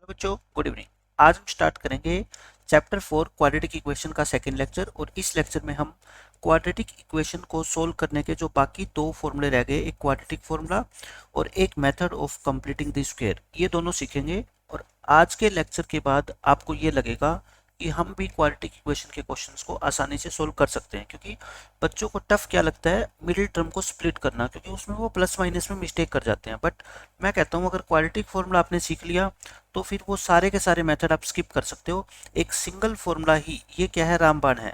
Hello बच्चों, good evening. आज हम स्टार्ट करेंगे चैप्टर 4 क्वाड्रेटिक इक्वेशन का सेकंड लेक्चर। और इस लेक्चर में हम क्वाड्रेटिक इक्वेशन को सोल्व करने के जो बाकी दो फॉर्मूले रह गए, एक क्वाड्रेटिक फॉर्मूला और एक method of completing the square, ये दोनों सीखेंगे। और आज के लेक्चर के बाद आपको ये लगेगा कि हम भी क्वाड्रेटिक इक्वेशन के क्वेश्चंस को आसानी से सोल्व कर सकते हैं, क्योंकि बच्चों को टफ क्या लगता है मिडिल टर्म को स्प्लिट करना, क्योंकि उसमें वो प्लस माइनस में मिस्टेक कर जाते हैं। बट मैं कहता हूँ अगर क्वाड्रेटिक फॉर्मूला आपने सीख लिया तो फिर वो सारे के सारे मेथड आप स्किप कर सकते हो। एक सिंगल फॉर्मूला ही, ये क्या है, रामबाण है,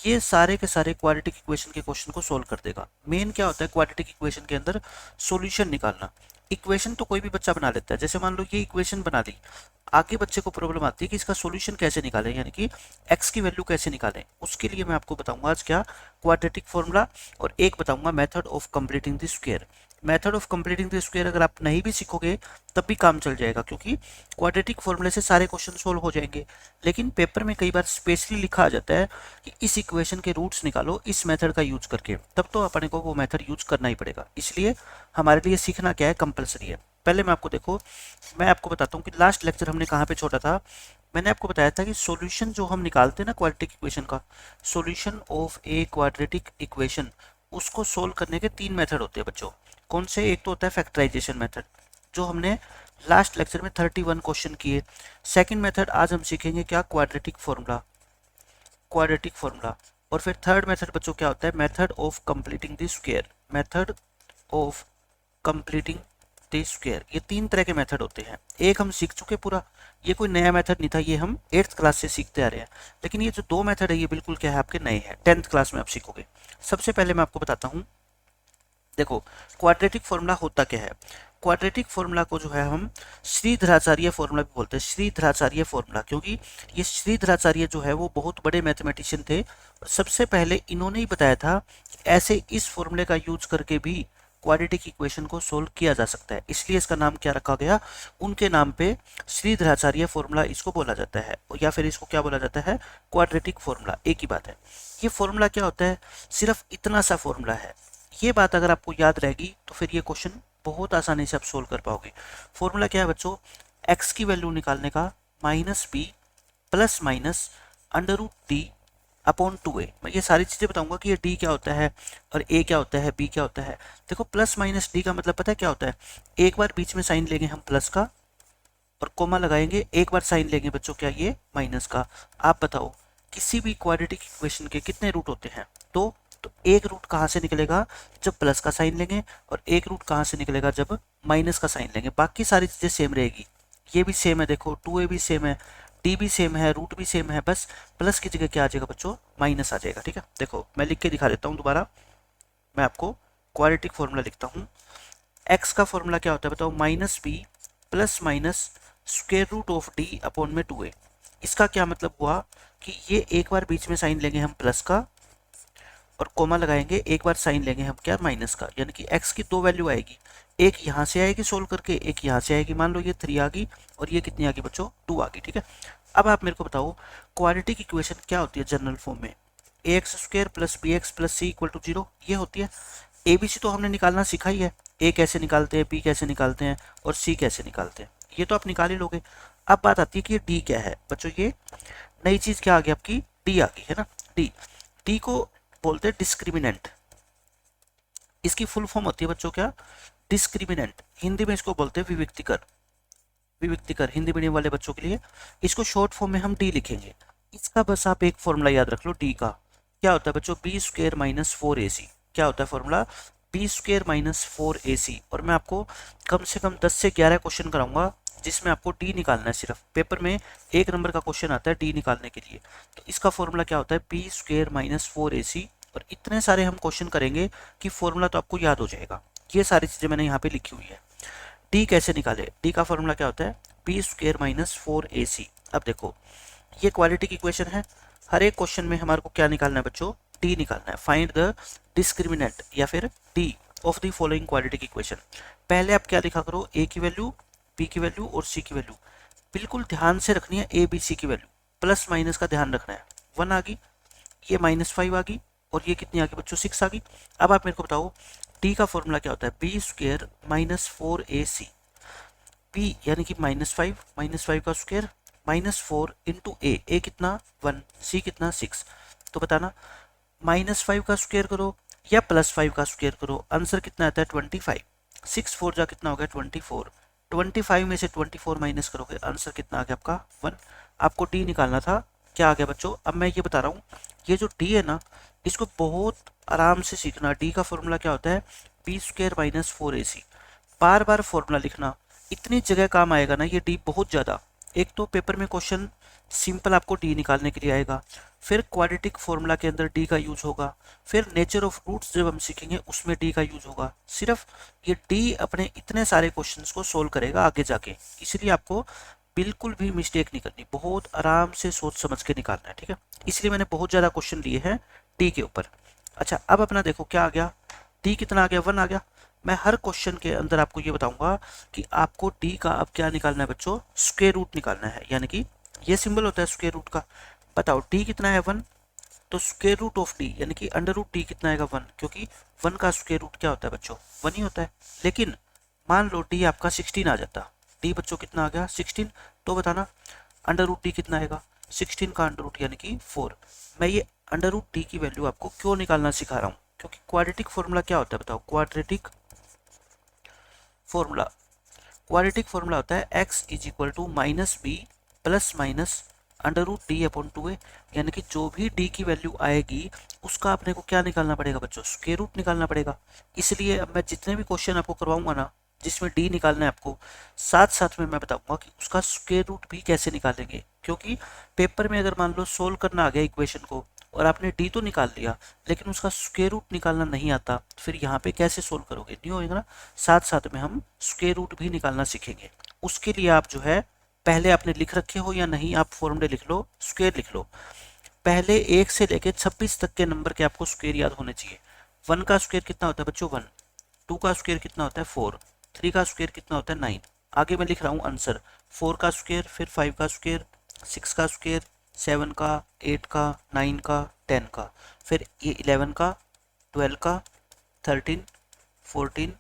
ये सारे के सारे क्वाड्रेटिक इक्वेशन के क्वेश्चन को सोल्व कर देगा। मेन क्या होता है क्वाड्रेटिक इक्वेशन के अंदर, सॉल्यूशन निकालना। इक्वेशन तो कोई भी बच्चा बना लेता है, जैसे मान लो ये इक्वेशन बना दी, आगे बच्चे को प्रॉब्लम आती है कि इसका सॉल्यूशन कैसे निकालें, यानी कि x की वैल्यू कैसे निकालें। उसके लिए मैं आपको बताऊंगा आज क्या, क्वाड्रेटिक फॉर्मूला, और एक बताऊंगा method of completing the square. Method of completing the square अगर आप नहीं भी सीखोगे तब भी काम चल जाएगा, क्योंकि क्वाड्रेटिक फॉर्मूले से सारे क्वेश्चन सोल्व हो जाएंगे। लेकिन पेपर में कई बार स्पेशली लिखा आ जाता है कि इस इक्वेशन के रूट्स निकालो इस मेथड का यूज करके, तब तो अपने को वो मेथड यूज करना ही पड़ेगा। इसलिए हमारे लिए सीखना क्या है, कंपलसरी है। पहले मैं आपको बताता हूँ कि लास्ट लेक्चर हमने कहाँ पे छोड़ा था। मैंने आपको बताया था कि सॉल्यूशन जो हम निकालते हैं ना क्वाड्रेटिक इक्वेशन का, solution of a quadratic equation, उसको सोल्व करने के तीन मेथड होते हैं बच्चों। कौन से? एक तो होता है फैक्टराइजेशन मेथड, जो हमने लास्ट लेक्चर में 31 क्वेश्चन किए। सेकंड मेथड आज हम सीखेंगे क्या, क्वाड्रेटिक फॉर्मूला, क्वाड्रेटिक फॉर्मूला। और फिर थर्ड मेथड बच्चों क्या होता है, method of completing the square, method of completing the square. ये तीन तरह के मेथड होते हैं। एक हम सीख चुके पूरा, ये कोई नया मेथड नहीं था, ये हम 8th क्लास से सीखते आ रहे हैं। लेकिन ये जो दो मेथड है ये बिल्कुल क्या है, आपके नए हैं, 10th क्लास में आप सीखोगे। सबसे पहले मैं आपको बताता हूँ, देखो क्वाड्रेटिक फॉर्मूला होता क्या है। क्वाड्रेटिक फॉर्मूला को जो है हम श्रीधराचार्य फॉर्मूला भी बोलते हैं, श्रीधराचार्य फॉर्मूला, क्योंकि ये श्रीधराचार्य जो है वो बहुत बड़े मैथमेटिशियन थे। और सबसे पहले इन्होंने ही बताया था ऐसे इस फॉर्मूले का यूज करके भी क्वाड्रेटिक इक्वेशन को सोल्व किया जा सकता है, इसलिए इसका नाम क्या रखा गया, उनके नाम पे श्रीधराचार्य फॉर्मूला इसको बोला जाता है, या फिर इसको क्या बोला जाता है, क्वाड्रेटिक फॉर्मूला, एक ही बात है। ये फॉर्मूला क्या होता है, सिर्फ इतना सा फॉर्मूला है। ये बात अगर आपको याद रहेगी तो फिर ये क्वेश्चन बहुत आसानी से आप सोल्व कर पाओगे। फॉर्मूला क्या है बच्चों, x की वैल्यू निकालने का, minus B plus minus under root D upon 2a। मैं ये सारी चीज़ें बताऊंगा कि ये d क्या होता है और a क्या होता है, b क्या होता है। देखो प्लस माइनस d का मतलब पता है क्या होता है, एक बार बीच में साइन लेंगे हम प्लस का और कोमा लगाएंगे, एक बार साइन लेंगे बच्चों क्या, ये माइनस का। आप बताओ किसी भी क्वाड्रेटिक इक्वेशन के कितने रूट होते हैं, दो। तो एक रूट कहाँ से निकलेगा, जब प्लस का साइन लेंगे, और एक रूट कहाँ से निकलेगा, जब माइनस का साइन लेंगे। बाकी सारी चीज़ें सेम रहेगी, ये भी सेम है, देखो 2a भी सेम है, डी भी सेम है, रूट भी सेम है, बस प्लस की जगह क्या आ जाएगा बच्चों, माइनस आ जाएगा। ठीक है, देखो मैं लिख के दिखा देता हूँ दोबारा। मैं आपको क्वाड्रेटिक फॉर्मूला लिखता हूँ। एक्स का फॉर्मूला क्या होता है बताओ, minus B plus minus square root of D upon में 2a। इसका क्या मतलब हुआ कि ये एक बार बीच में साइन लेंगे हम प्लस का और कोमा लगाएंगे, एक बार साइन लेंगे हम क्या, माइनस का, यानी कि x की दो वैल्यू आएगी, एक यहाँ से आएगी सोल्व करके, एक यहाँ से आएगी। मान लो ये 3 आ गई और ये कितनी आ गई बच्चों, 2 आ गई। ठीक है, अब आप मेरे को बताओ क्वाड्रेटिक इक्वेशन क्या होती है जनरल फॉर्म में, ax square plus B X plus C equal to 0, ये होती है। ABC तो हमने निकालना सीखा ही है, a कैसे निकालते हैं, b कैसे निकालते हैं और c कैसे निकालते हैं, ये तो आप निकाल ही लोगे। अब बात आती है कि ये d क्या है बच्चों, ये नई चीज क्या आ गई आपकी, d आ गई है ना। d d को बोलते हैं डिस्क्रिमिनेंट, इसकी फुल फॉर्म होती है बच्चों क्या, डिस्क्रिमिनेंट। हिंदी में इसको बोलते हैं विविक्तिकर, विविक्तिकर हिंदी मीडियम वाले बच्चों के लिए। इसको शॉर्ट फॉर्म में हम डी लिखेंगे। इसका बस आप एक फॉर्मूला याद रख लो, डी का क्या होता है बच्चों, बी स्क्वायर माइनस 4ac। क्या होता है formula, B square minus 4ac। और मैं आपको कम से कम 10 से 11 क्वेश्चन कराऊंगा जिसमें आपको डी निकालना है। सिर्फ पेपर में 1 नंबर का क्वेश्चन आता है डी निकालने के लिए। तो इसका फॉर्मूला क्या होता है, बी स्क्वायर माइनस 4ac। और इतने सारे हम क्वेश्चन करेंगे कि फॉर्मूला तो आपको याद हो जाएगा। ये सारी चीजें मैंने यहाँ पे लिखी हुई है। डी कैसे निकाले, डी का फॉर्मूला क्या होता है, बी स्क्वायर माइनस 4ac। अब देखो ये क्वाड्रेटिक इक्वेशन है, हर एक क्वेश्चन में हमारे को क्या निकालना है बच्चों, डी निकालना है। फाइंड द डिस्क्रिमिनेंट या फिर D of the following quadratic equation. पहले आप क्या लिखा करो, ए की वैल्यू, बी की वैल्यू और सी की वैल्यू। बिल्कुल ध्यान से रखनी है, ए बी सी की वैल्यू, प्लस माइनस का ध्यान रखना है। 1 आ गई, ये -5 आ गई और ये कितनी आ गई बच्चों, 6 आ गई। अब आप मेरे को बताओ डी का फॉर्मूला क्या होता है, B square minus 4ac। B यानी कि -5 का स्क्वायर -4 इंटू ए कितना 1, सी कितना 6। तो बताना -5 का स्क्वायर करो या +5 का स्क्वायर करो, आंसर कितना आता है 25। 6 4 जा कितना हो गया 24। 25 में से 24 माइनस करोगे, आंसर कितना आ गया आपका 1। आपको डी निकालना था, क्या आ गया बच्चों। अब मैं ये बता रहा हूँ, ये जो डी है ना, इसको बहुत आराम से सीखना। डी का फॉर्मूला क्या होता है, b² - 4ac। बार बार फॉर्मूला लिखना, इतनी जगह काम आएगा ना ये डी बहुत ज़्यादा। एक तो पेपर में क्वेश्चन सिंपल आपको डी निकालने के लिए आएगा, फिर क्वाड्रेटिक फॉर्मूला के अंदर डी का यूज होगा, फिर नेचर ऑफ रूट्स जब हम सीखेंगे उसमें डी का यूज होगा। सिर्फ ये डी अपने इतने सारे क्वेश्चंस को सोल्व करेगा आगे जाके, इसलिए आपको बिल्कुल भी मिस्टेक नहीं करनी, बहुत आराम से सोच समझ के निकालना है, ठीक है। इसलिए मैंने बहुत ज़्यादा क्वेश्चन लिए हैं डी के ऊपर। अच्छा, अब अपना देखो क्या आ गया, डी कितना आ गया 1 आ गया। मैं हर क्वेश्चन के अंदर आपको ये बताऊंगा कि आपको डी का अब क्या निकालना है बच्चों, स्क्वायर रूट निकालना है, यानी कि ये सिंबल होता है स्क्वायर रूट का। बताओ डी कितना है 1, तो स्क्वायर रूट ऑफ डी यानी कि अंडर रूट डी कितना आएगा 1, क्योंकि 1 का स्क्वायर रूट क्या होता है बच्चों 1 ही होता है। लेकिन मान लो डी आपका 16 आ जाता, डी बच्चों कितना आ गया 16, तो बताना अंडर रूट डी कितना आएगा 16 का अंडर रूट यानी कि 4। मैं ये अंडर रूट डी की वैल्यू आपको क्यों निकालना सिखा रहा हूँ, क्योंकि क्वाड्रेटिक फॉर्मूला क्या होता है बताओ, फॉर्मूला क्वाड्रेटिक फॉर्मूला होता है x -b ± under root D upon 2a, यानी कि जो भी d की वैल्यू आएगी उसका अपने को क्या निकालना पड़ेगा बच्चों, स्क्वायर रूट निकालना पड़ेगा। इसलिए अब मैं जितने भी क्वेश्चन आपको करवाऊंगा ना जिसमें d निकालना है आपको, साथ साथ में मैं बताऊंगा कि उसका स्क्वायर रूट भी कैसे निकालेंगे। क्योंकि पेपर में अगर मान लो सोल्व करना आ गया इक्वेशन को और आपने डी तो निकाल लिया लेकिन उसका स्क्वायर रूट निकालना नहीं आता, फिर यहाँ पे कैसे सोल्व करोगे, नहीं होएगा ना। साथ साथ में हम स्क्वायर रूट भी निकालना सीखेंगे। उसके लिए आप जो है पहले आपने लिख रखे हो या नहीं, आप फॉर्मूले लिख लो, स्क्वायर लिख लो। पहले 1 से लेके 26 तक के नंबर के आपको स्क्वायर याद होने चाहिए। 1 का स्क्वायर कितना होता है बच्चों 1, 2 का स्क्वायर कितना होता है 4, 3 का स्क्वायर कितना होता है 9। आगे मैं लिख रहा हूँ आंसर, 4 का स्क्वायर, फिर 5 का स्क्वायर, 6 का स्क्वायर, 7 का, 8 का, 9 का, 10 का, फिर ये 11 का, 12 का, 13, 14,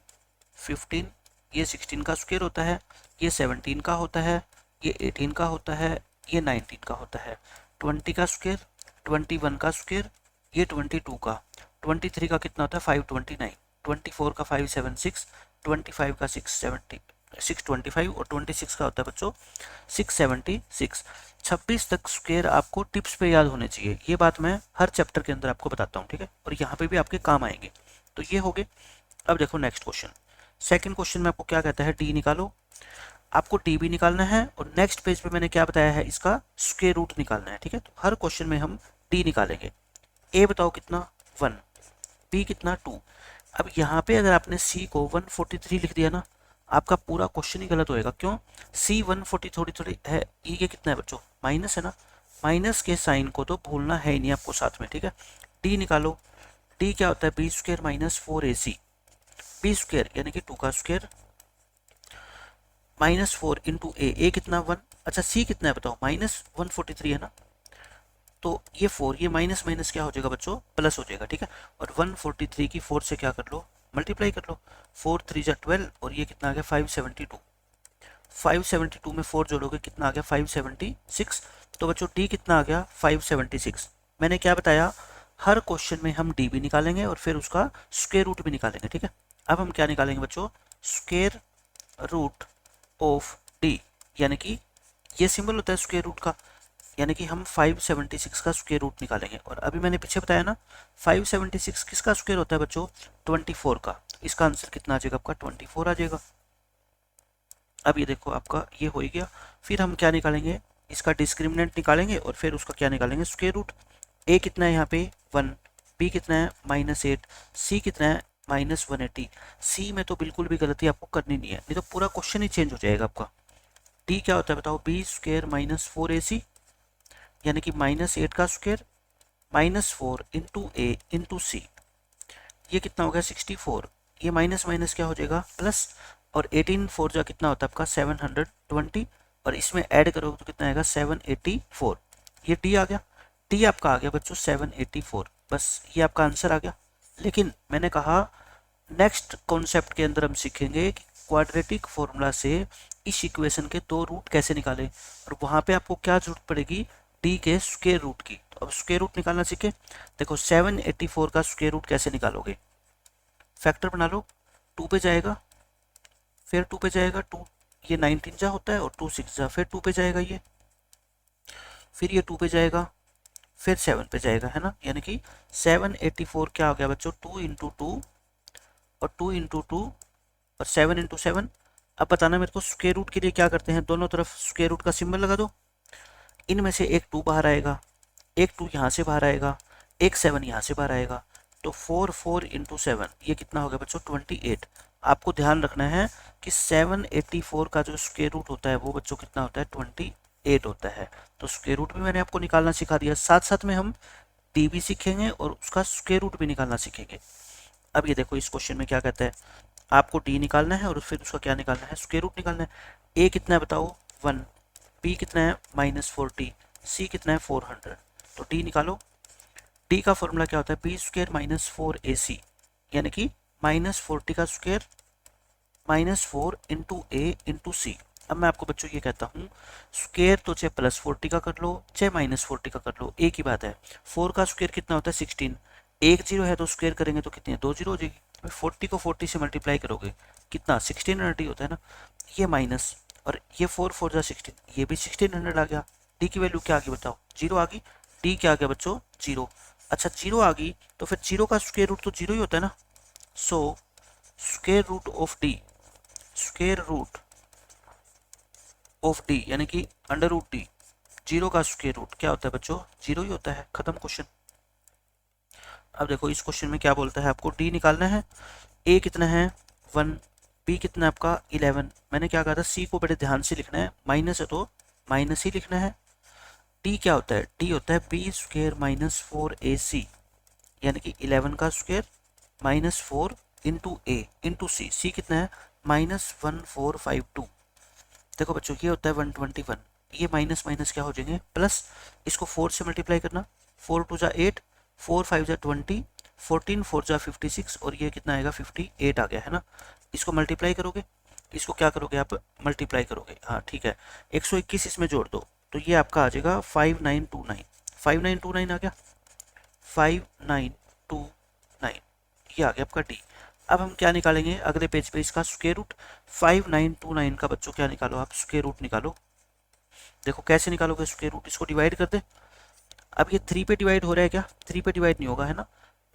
15, ये 16 का स्क्वायर होता है, ये 17 का होता है, ये 18 का होता है, ये 19 का होता है, 20 का स्क्वायर, 21 का स्क्वायर, ये 22 का, 23 का कितना होता है 529, 24 का 576, 25 का 625 और 26 का होता है बच्चों 676। 26 तक स्क्वायर आपको टिप्स पे याद होने चाहिए, ये बात मैं हर चैप्टर के अंदर आपको बताता हूँ, ठीक है, और यहाँ पे भी आपके काम आएंगे। तो ये हो गए। अब देखो नेक्स्ट क्वेश्चन, सेकंड क्वेश्चन में आपको क्या कहता है, डी निकालो। आपको डी भी निकालना है और नेक्स्ट पेज पे मैंने क्या बताया है, इसका स्क्वायर रूट निकालना है, ठीक है। तो हर क्वेश्चन में हम डी निकालेंगे। ए बताओ कितना 1, बी कितना 2। अब यहाँ पे अगर आपने सी को 143 लिख दिया ना, आपका पूरा क्वेश्चन ही गलत होएगा। क्यों, सी 140 थोड़ी थोड़ी है, ये कितना है बच्चों माइनस है ना, माइनस के साइन को तो भूलना है ही नहीं आपको साथ में, ठीक है। डी निकालो, डी क्या होता है b² - 4ac। b² यानी कि 2 का स्क्वायर -4 इंटू ए कितना 1। अच्छा सी कितना है बताओ, -143 है ना, तो ये 4, ये माइनस माइनस क्या हो जाएगा बच्चों, प्लस हो जाएगा, ठीक है। और 143 की 4 से क्या कर लो, मल्टीप्लाई कर लो, 4 3 जा 12 और ये कितना आ गया 572। 572 में 4 जोड़ोगे कितना आ गया 576। तो बच्चों डी कितना आ गया 576। मैंने क्या बताया, हर क्वेश्चन में हम डी भी निकालेंगे और फिर उसका स्क्वायर रूट भी निकालेंगे, ठीक है। अब हम क्या निकालेंगे बच्चों, स्क्वायर रूट ऑफ डी, यानी कि ये सिंबल होता है स्क्वायर रूट का, यानी कि हम 576 का स्क्वायर रूट निकालेंगे। और अभी मैंने पीछे बताया ना 576 किसका स्क्वायर होता है बच्चों 24 का। इसका आंसर कितना आ जाएगा आपका 24 आ जाएगा। अब ये देखो आपका ये हो ही गया। फिर हम क्या निकालेंगे, इसका डिस्क्रिमिनेंट निकालेंगे और फिर उसका क्या निकालेंगे स्क्वायर रूट। ए कितना है यहाँ पे 1, बी कितना है -8, सी कितना है -180। सी में तो बिल्कुल भी गलती आपको करनी नहीं है, नहीं तो पूरा क्वेश्चन ही चेंज हो जाएगा आपका। डी क्या होता है बताओ, b² - 4ac, यानी कि -8 का स्क्वायर -4 इंटू ए इंटू सी, ये कितना हो गया 64। ये माइनस माइनस क्या हो जाएगा प्लस, और 18 4 जा कितना होता है आपका 720, और इसमें ऐड करोगे तो कितना आएगा 784। ये डी आ गया, डी आपका आ गया बच्चों 784। बस ये आपका आंसर आ गया। लेकिन मैंने कहा नेक्स्ट कॉन्सेप्ट के अंदर हम सीखेंगे कि क्वाड्रेटिक फॉर्मूला से इस इक्वेशन के दो रूट कैसे निकालें, और वहां पे आपको क्या जरूरत पड़ेगी, डी के स्क्वायर रूट की। तो अब स्क्वायर रूट निकालना सीखे। देखो 784 का स्क्वायर रूट कैसे निकालोगे, फैक्टर बना लो, 2 पे जाएगा, फिर 2 पे जाएगा, 2 ये 19 जा होता है और 2 6 जा, फिर 2 पे जाएगा ये, फिर ये 2 पे जाएगा, फिर 7 पे जाएगा, है ना। यानी कि 784 क्या हो गया बच्चों, 2 इंटू 2 और 2 इंटू 2 और 7 इंटू 7। अब बताना मेरे को स्क्वायर रूट के लिए क्या करते हैं, दोनों तरफ स्क्वायर रूट का सिंबल लगा दो। इनमें से एक 2 बाहर आएगा, एक 2 यहाँ से बाहर आएगा, एक 7 यहाँ से बाहर आएगा, तो 4 इंटू 7 ये कितना हो गया बच्चों, 28। आपको ध्यान रखना है कि 784 का जो स्क्वायर रूट होता है वो बच्चों कितना होता है, 28 होता है। तो स्क्वायर रूट भी मैंने आपको निकालना सिखा दिया, साथ साथ में हम डी भी सीखेंगे और उसका स्क्वायर रूट भी निकालना सीखेंगे। अब ये देखो इस क्वेश्चन में क्या कहता है, आपको डी निकालना है और फिर उसका क्या निकालना है, स्क्वायर रूट निकालना है। ए कितना है बताओ, 1, बी कितना है -40, सी कितना है 400। तो डी निकालो। डी का फॉर्मूला क्या होता है, बी स्क्वायर -4ac, यानी कि -40 का स्क्वायर -4 इंटू ए इंटू सी। अब मैं आपको बच्चों ये कहता हूँ, स्क्वायर तो चाहे +40 का कर लो चाहे -40 का कर लो, एक ही बात है। 4 का स्क्वायर कितना होता है 16, एक जीरो है तो स्क्वायर करेंगे तो कितनी है, 2 जीरो हो जाएगी। 40 को 40 से मल्टीप्लाई करोगे कितना 1600 होता है ना, ये माइनस, और ये 4 4 जा 16, ये भी 1600 आ गया। डी की वैल्यू क्या आ गई बताओ, जीरो आ गई। डी क्या आ गया बच्चों, जीरो। अच्छा जीरो आ गई तो फिर जीरो का स्क्वायर रूट तो जीरो ही होता है ना। So square root of D, square root of D यानी कि अंडर रूट डी, जीरो का स्क्वायर रूट क्या होता है बच्चों, जीरो ही होता है, खत्म क्वेश्चन। अब देखो इस क्वेश्चन में क्या बोलता है, आपको डी निकालना है। ए कितना है 1, बी कितना है आपका 11। मैंने क्या कहा था, सी को बड़े ध्यान से लिखना है, माइनस है तो माइनस ही लिखना है। डी क्या होता है, डी होता है बी स्क्वायर -4ac, यानी कि 11 का स्क्वायर -4 इंटू ए इंटू सी, सी कितना है -1452। देखो बच्चों ये होता है 121, ये माइनस माइनस क्या हो जाएंगे प्लस, इसको 4 से मल्टीप्लाई करना, 4 2 जा 8, 4 5 जा 20, 14 4 जा 56 और ये कितना आएगा 58 आ गया है ना। इसको मल्टीप्लाई करोगे, इसको क्या करोगे आप मल्टीप्लाई करोगे, हाँ ठीक है, 121 इसमें जोड़ दो तो ये आपका आ जाएगा 5929, 5929 आ गया, 5929 ये आ गया आपका डी। अब हम क्या निकालेंगे अगले पेज पे, इसका स्क्वायर रूट। 5929 का बच्चों क्या निकालो आप, स्क्वायर रूट निकालो। देखो कैसे निकालोगे स्क्वायर रूट, इसको डिवाइड कर दे। अब ये 3 पे डिवाइड हो रहा है क्या, 3 पे डिवाइड नहीं होगा है ना।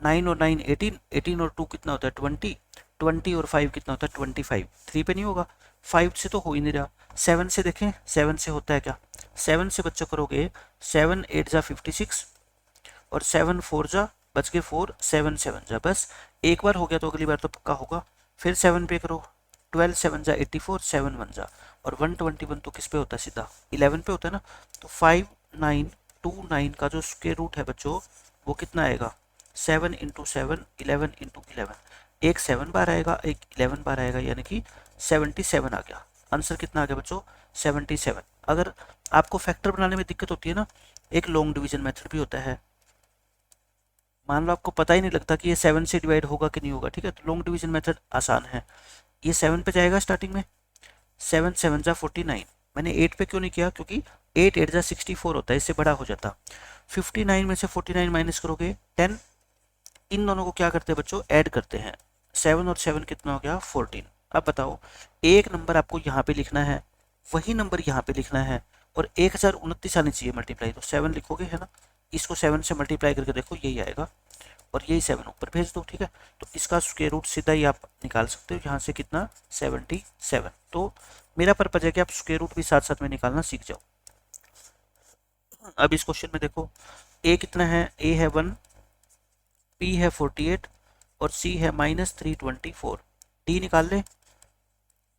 9 और 9 18, 18 और 2 कितना होता है 20, 20 और 5 कितना होता है 25, 3 पे नहीं होगा, 5 से तो हो ही नहीं रहा। 7 से देखें, 7 से होता है क्या, 7 से बच्चों करोगे 7 8 जा 56 और 7 4 जा बच के 4, 7 7 जा, बस एक बार हो गया तो अगली बार तो पक्का होगा। फिर 7 पे करो, 12 7 जा 84, 7 1 जा, और 121 तो किस पे होता है सीधा 11 पे होता है ना। तो 5929 का जो स्क्वायर रूट है बच्चों वो कितना आएगा, 7 इंटू 7 11 इंटू 11, एक 7 बार आएगा एक 11 बार आएगा, यानी कि 77 आ गया। आंसर कितना आ गया बच्चों 77। अगर आपको फैक्टर बनाने में दिक्कत होती है ना, एक लॉन्ग डिवीजन मेथड भी होता है। मान लो आपको पता ही नहीं लगता कि ये 7 से डिवाइड होगा कि नहीं होगा, ठीक है, तो लॉन्ग डिवीजन मेथड आसान है। ये 7 पे जाएगा स्टार्टिंग में, 7 7 जा 49, मैंने 8 पे क्यों नहीं किया, क्योंकि 8 8 जा 64 होता है, इससे बड़ा हो जाता। 59 में से 49 माइनस करोगे 10, इन दोनों को क्या करते हैं बच्चों ऐड करते हैं, 7 और 7 कितना हो गया 14। अब बताओ एक नंबर आपको यहाँ पे लिखना है, वही नंबर यहाँ पे लिखना है, और 1029 आनी चाहिए मल्टीप्लाई, तो 7 लिखोगे है ना, इसको 7 से मल्टीप्लाई करके देखो यही आएगा, और यही 7 ऊपर भेज दो, ठीक है। तो इसका स्क्वायर रूट सीधा ही आप निकाल सकते हो, यहाँ से कितना 77। तो मेरा पर्पज है कि आप स्क्वायर रूट भी साथ साथ में निकालना सीख जाओ। अब इस क्वेश्चन में देखो ए कितना है, ए है 1, बी है 48 और सी है -324। डी निकाल ले,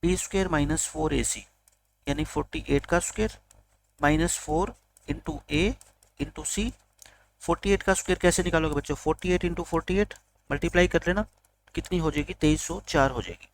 बी स्क्वायर -4ac यानी 48 का स्क्वायर -4 इंटू ए इंटू सी। 48 का स्क्वायर कैसे निकालोगे बच्चों, 48 इंटू 48 मल्टीप्लाई कर लेना, कितनी हो जाएगी 2304 हो जाएगी।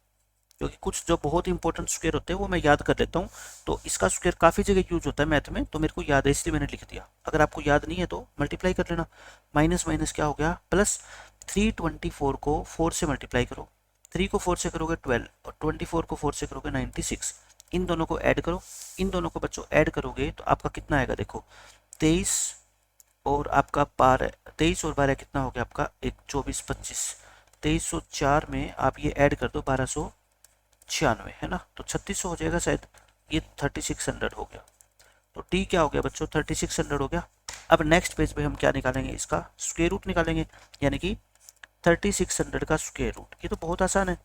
क्योंकि कुछ जो बहुत इंपॉर्टेंट स्क्वायर होते हैं वो मैं याद कर लेता हूँ, तो इसका स्क्वायर काफ़ी जगह यूज होता है मैथ में, तो मेरे को याद है इसलिए मैंने लिख दिया। अगर आपको याद नहीं है तो मल्टीप्लाई कर लेना, माइनस माइनस क्या हो गया प्लस। 324 को 4 से मल्टीप्लाई करो, 3 को 4 से करोगे 12 और 24 को 4 से करोगे 96, इन दोनों को ऐड करो, इन दोनों को बच्चों ऐड करोगे तो आपका कितना आएगा, देखो 23 और आपका 12, 23 और 12 कितना हो गया आपका, एक 24 25, 2304 में आप ये ऐड कर दो 1296 है ना, तो 3600 हो जाएगा शायद, ये 3600 हो गया। तो टी क्या हो गया बच्चों, 3600 हो गया। अब नेक्स्ट पेज पे हम क्या निकालेंगे, इसका स्क्वायर रूट निकालेंगे, यानी कि 3600 का स्क्वायर रूट। ये तो बहुत आसान है।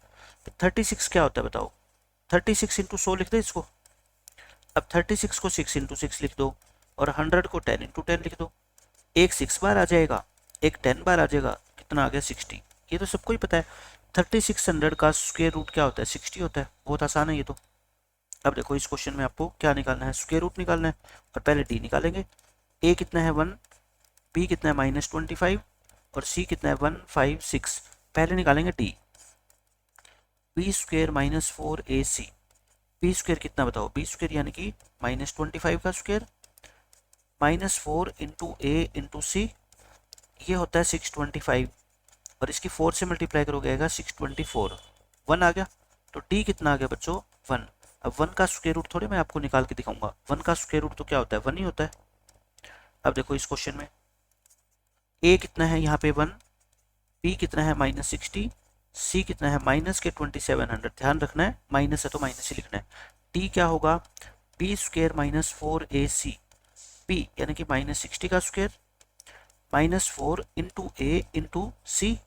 36 क्या होता है बताओ, 36 इंटू 100 लिख दे इसको। अब 36 को 6 इंटू 6 लिख दो और 100 को 10 इंटू 10 लिख दो। एक 6 बार आ जाएगा, एक 10 बार आ जाएगा, कितना आ गया 60। ये तो सबको ही पता है 3600 का स्क्वायर रूट क्या होता है, 60 होता है। बहुत आसान है ये तो। अब देखो इस क्वेश्चन में आपको क्या निकालना है, स्क्वायर रूट निकालना है और पहले डी निकालेंगे। ए कितना है 1, बी कितना है -25 और सी कितना है 156। पहले निकालेंगे D, B square -4ac। B square कितना बताओ, बी स्क्वायर यानी कि -25 का स्क्वायर -4 इंटू ए इंटू सी, ये होता है 625 और इसकी 4 से मल्टीप्लाई करोगे आएगा 624, 1 आ गया। तो डी कितना आ गया बच्चों 1। अब 1 का स्क्वायर रूट थोड़े मैं आपको निकाल के दिखाऊंगा, 1 का स्क्वायर रूट तो क्या होता है 1 ही होता है। अब देखो इस क्वेश्चन में ए कितना है यहाँ पे 1, बी कितना है -60, सी कितना है माइनस के 2700, ध्यान रखना है माइनस है तो माइनस ही लिखना है। डी क्या होगा, बी स्क्वायर -4ac, बी यानी कि -60 का स्क्वायर -4 इंटू ए इंटू सी।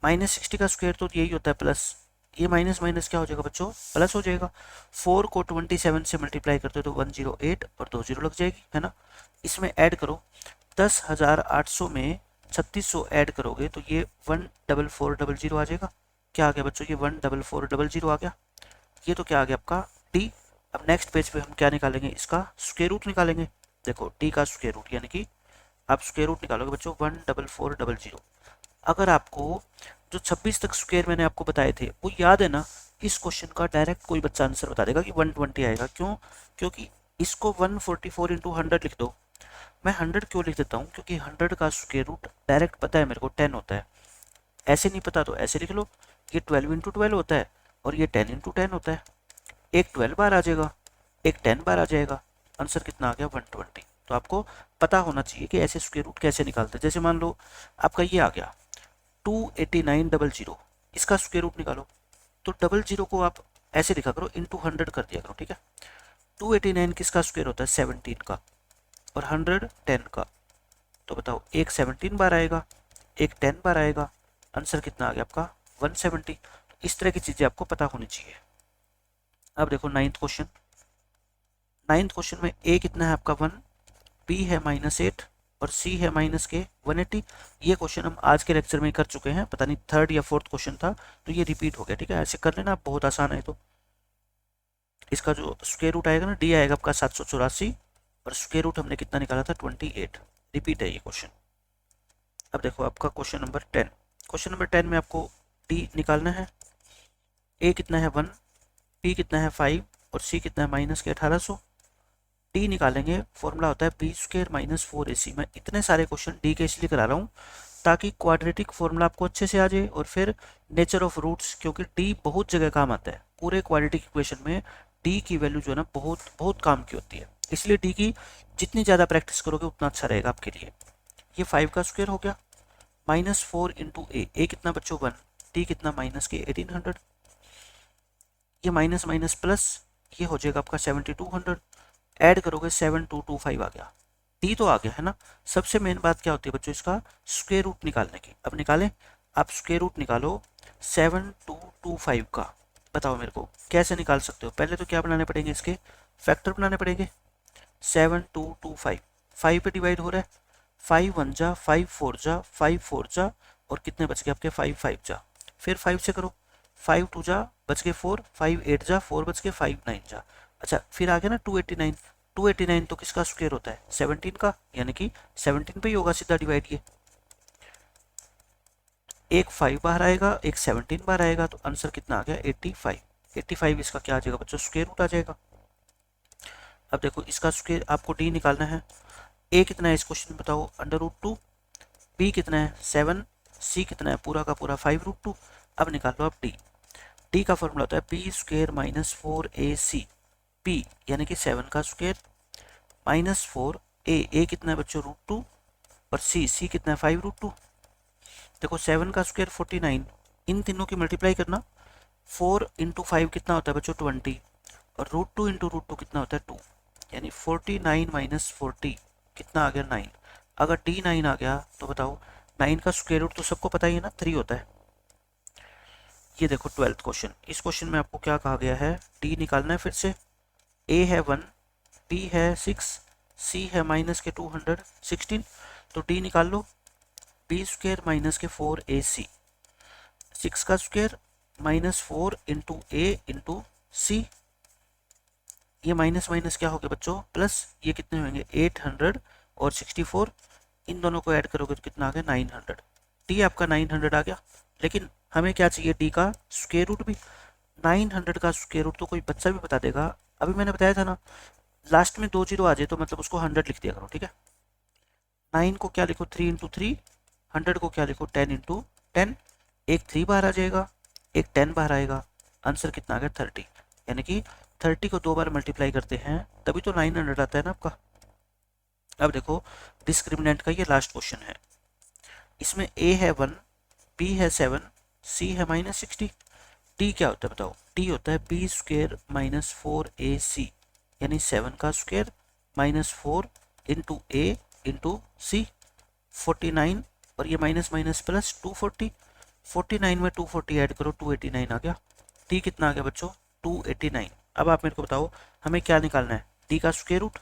-60 का स्क्वायर तो यही होता है प्लस, ये माइनस माइनस क्या हो जाएगा बच्चों, प्लस हो जाएगा। 4 को 27 से मल्टीप्लाई करते हो तो 108 और 2 जीरो लग जाएगी है ना। इसमें ऐड करो, 10,800 में 3600 ऐड करोगे तो ये 14400 आ जाएगा। क्या आ गया बच्चों, ये 14400 आ गया। ये तो क्या आ गया आपका डी। अब नेक्स्ट पेज पे हम क्या निकालेंगे, इसका स्क्वायर रूट निकालेंगे। देखो डी का स्क्वायर रूट यानी कि आप स्क्वायर रूट निकालोगे बच्चों 14400। अगर आपको जो 26 तक स्क्वायर मैंने आपको बताए थे वो याद है ना, इस क्वेश्चन का डायरेक्ट कोई बच्चा आंसर बता देगा कि 120 आएगा। क्यों, क्योंकि इसको 144 इंटू 100 लिख दो। मैं 100 क्यों लिख देता हूँ, क्योंकि 100 का स्क्वायर रूट डायरेक्ट पता है मेरे को 10 होता है। ऐसे नहीं पता तो ऐसे लिख लो, ये 12 इंटू 12 होता है और ये 10 इंटू 10 होता है। एक 12 बार आ जाएगा, एक 10 बार आ जाएगा, आंसर कितना आ गया 120। तो आपको पता होना चाहिए कि ऐसे स्क्वायर रूट कैसे निकालते हैं। जैसे मान लो आपका ये आ गया 28900, इसका स्क्वायर रूट निकालो। तो 00 को आप ऐसे लिखा करो, इंटू 100 कर दिया करो, ठीक है। 289 किसका स्क्वायर होता है 17 का और 100 10 का। तो बताओ एक 17 बार आएगा, एक 10 बार आएगा, आंसर कितना आ गया आपका 170। तो इस तरह की चीजें आपको पता होनी चाहिए। अब देखो नाइन्थ क्वेश्चन, नाइन्थ क्वेश्चन में ए कितना है आपका 1, बी है -8 और सी है -के 180। ये क्वेश्चन हम आज के लेक्चर में कर चुके हैं, पता नहीं थर्ड या फोर्थ क्वेश्चन था, तो ये रिपीट हो गया, ठीक है। ऐसे कर लेना, बहुत आसान है। तो इसका जो स्क्वायर रूट आएगा ना, डी आएगा आपका 784 और स्क्वायर रूट हमने कितना निकाला था 28। रिपीट है ये क्वेश्चन। अब देखो आपका क्वेश्चन नंबर 10, क्वेश्चन नंबर 10 में आपको डी निकालना है। ए कितना है 1, बी कितना है 5 और सी कितना है -के 1800। डी निकालेंगे, फॉर्मूला होता है बी स्क्वायर -4ac। मैं इतने सारे क्वेश्चन डी के इसलिए करा रहा हूँ ताकि क्वाड्रेटिक फॉर्मूला आपको अच्छे से आ जाए, और फिर नेचर ऑफ रूट्स, क्योंकि डी बहुत जगह काम आता है। पूरे क्वाड्रेटिक इक्वेशन में डी की वैल्यू जो है ना बहुत बहुत काम की होती है, इसलिए डी की जितनी ज़्यादा प्रैक्टिस करोगे उतना अच्छा रहेगा आपके लिए। ये 5 का स्क्वायर हो गया, -4 इंटू ए कितना बच्चों 1, डी कितना के 1800, ये माइनस माइनस प्लस, ये हो जाएगा आपका 7200, ऐड करोगे 7225 आ गया। डी तो आ गया है ना। सबसे मेन बात क्या होती है बच्चों, इसका स्क्वायर रूट निकालने की। अब निकालें, आप स्क्वायर रूट निकालो 7225 का। बताओ मेरे को कैसे निकाल सकते हो। पहले तो क्या बनाने पड़ेंगे, इसके फैक्टर बनाने पड़ेंगे। 7225 5 पे डिवाइड हो रहा है, 5 1 जा, 5 4 जा, 5 4 जा और कितने बच गए आपके 5 5 जा। फिर 5 से करो, 5 2 जा बच गए 4, 5 8 जा, 4 बच गए, 5 9 जा। अच्छा फिर आ गया ना 289, 289 तो किसका स्क्वायर होता है 17 का, यानी कि 17 पे ही होगा सीधा डिवाइड। ये एक 5 बाहर आएगा, एक 17 बाहर आएगा, तो आंसर कितना आ गया 85। 85 इसका क्या आ जाएगा बच्चों, स्क्वायर रूट आ जाएगा। अब देखो इसका स्क्वायर आपको डी निकालना है। ए कितना है इस क्वेश्चन में बताओ √2, बी कितना है 7, सी कितना है पूरा का पूरा 5√2। अब निकाल लो आप डी। डी का फॉर्मूला होता है P square minus 4ac, P यानी कि 7 का स्क्वेयर माइनस 4a कितना है बच्चों √2 और सी कितना है 5√2। देखो 7 का स्क्वायर 49, इन तीनों की मल्टीप्लाई करना, 4 इंटू 5 कितना होता है बच्चों 20 और √2 इंटू √2 कितना होता है 2, यानी 49 माइनस 40 कितना आ गया 9। अगर डी 9 आ गया तो बताओ 9 का स्क्वायर रूट तो सबको पता ही है ना 3 होता है। ये देखो 12th क्वेश्चन, इस क्वेश्चन में आपको क्या कहा गया है, डी निकालना है फिर से। ए है 1, बी है 6, सी है माइनस के 216, तो डी निकाल लो, बी स्क्वेयर माइनस के 4ac, 6 का स्क्वेयर माइनस 4 इंटू ए इंटू सी, ये माइनस माइनस क्या हो गया बच्चों प्लस, ये कितने होंगे 800 और 64, इन दोनों को ऐड करोगे तो कितना आ गया 900। डी आपका 900 आ गया, लेकिन हमें क्या चाहिए डी का स्क्वायर रूट भी। 900 का स्क्वायर रूट तो कोई बच्चा भी बता देगा। अभी मैंने बताया था ना, लास्ट में 2 जीरो आ जाए तो मतलब उसको 100 लिख दिया करो, ठीक है। 9 को क्या लिखो 3 इंटू 3, 100 को क्या लिखो 10 इंटू 10, एक 3 बाहर आ जाएगा, एक 10 बाहर आएगा, आंसर कितना आ गया 30, यानी कि 30 को 2 बार मल्टीप्लाई करते हैं तभी तो 900 आता है ना आपका। अब देखो डिस्क्रिमिनेंट का ये लास्ट क्वेश्चन है, इसमें ए है 1, बी है 7, सी है माइनस 60, डी क्या होता है बताओ, डी होता है बी स्क्वेयर माइनस 4ac, यानी 7 का स्क्वेयर माइनस 4 इंटू ए इंटू सी, 49 और ये माइनस माइनस प्लस 240, 49 में 240 ऐड करो 289 आ गया। डी कितना आ गया बच्चों 289। अब आप मेरे को बताओ हमें क्या निकालना है, डी का स्क्वायर रूट।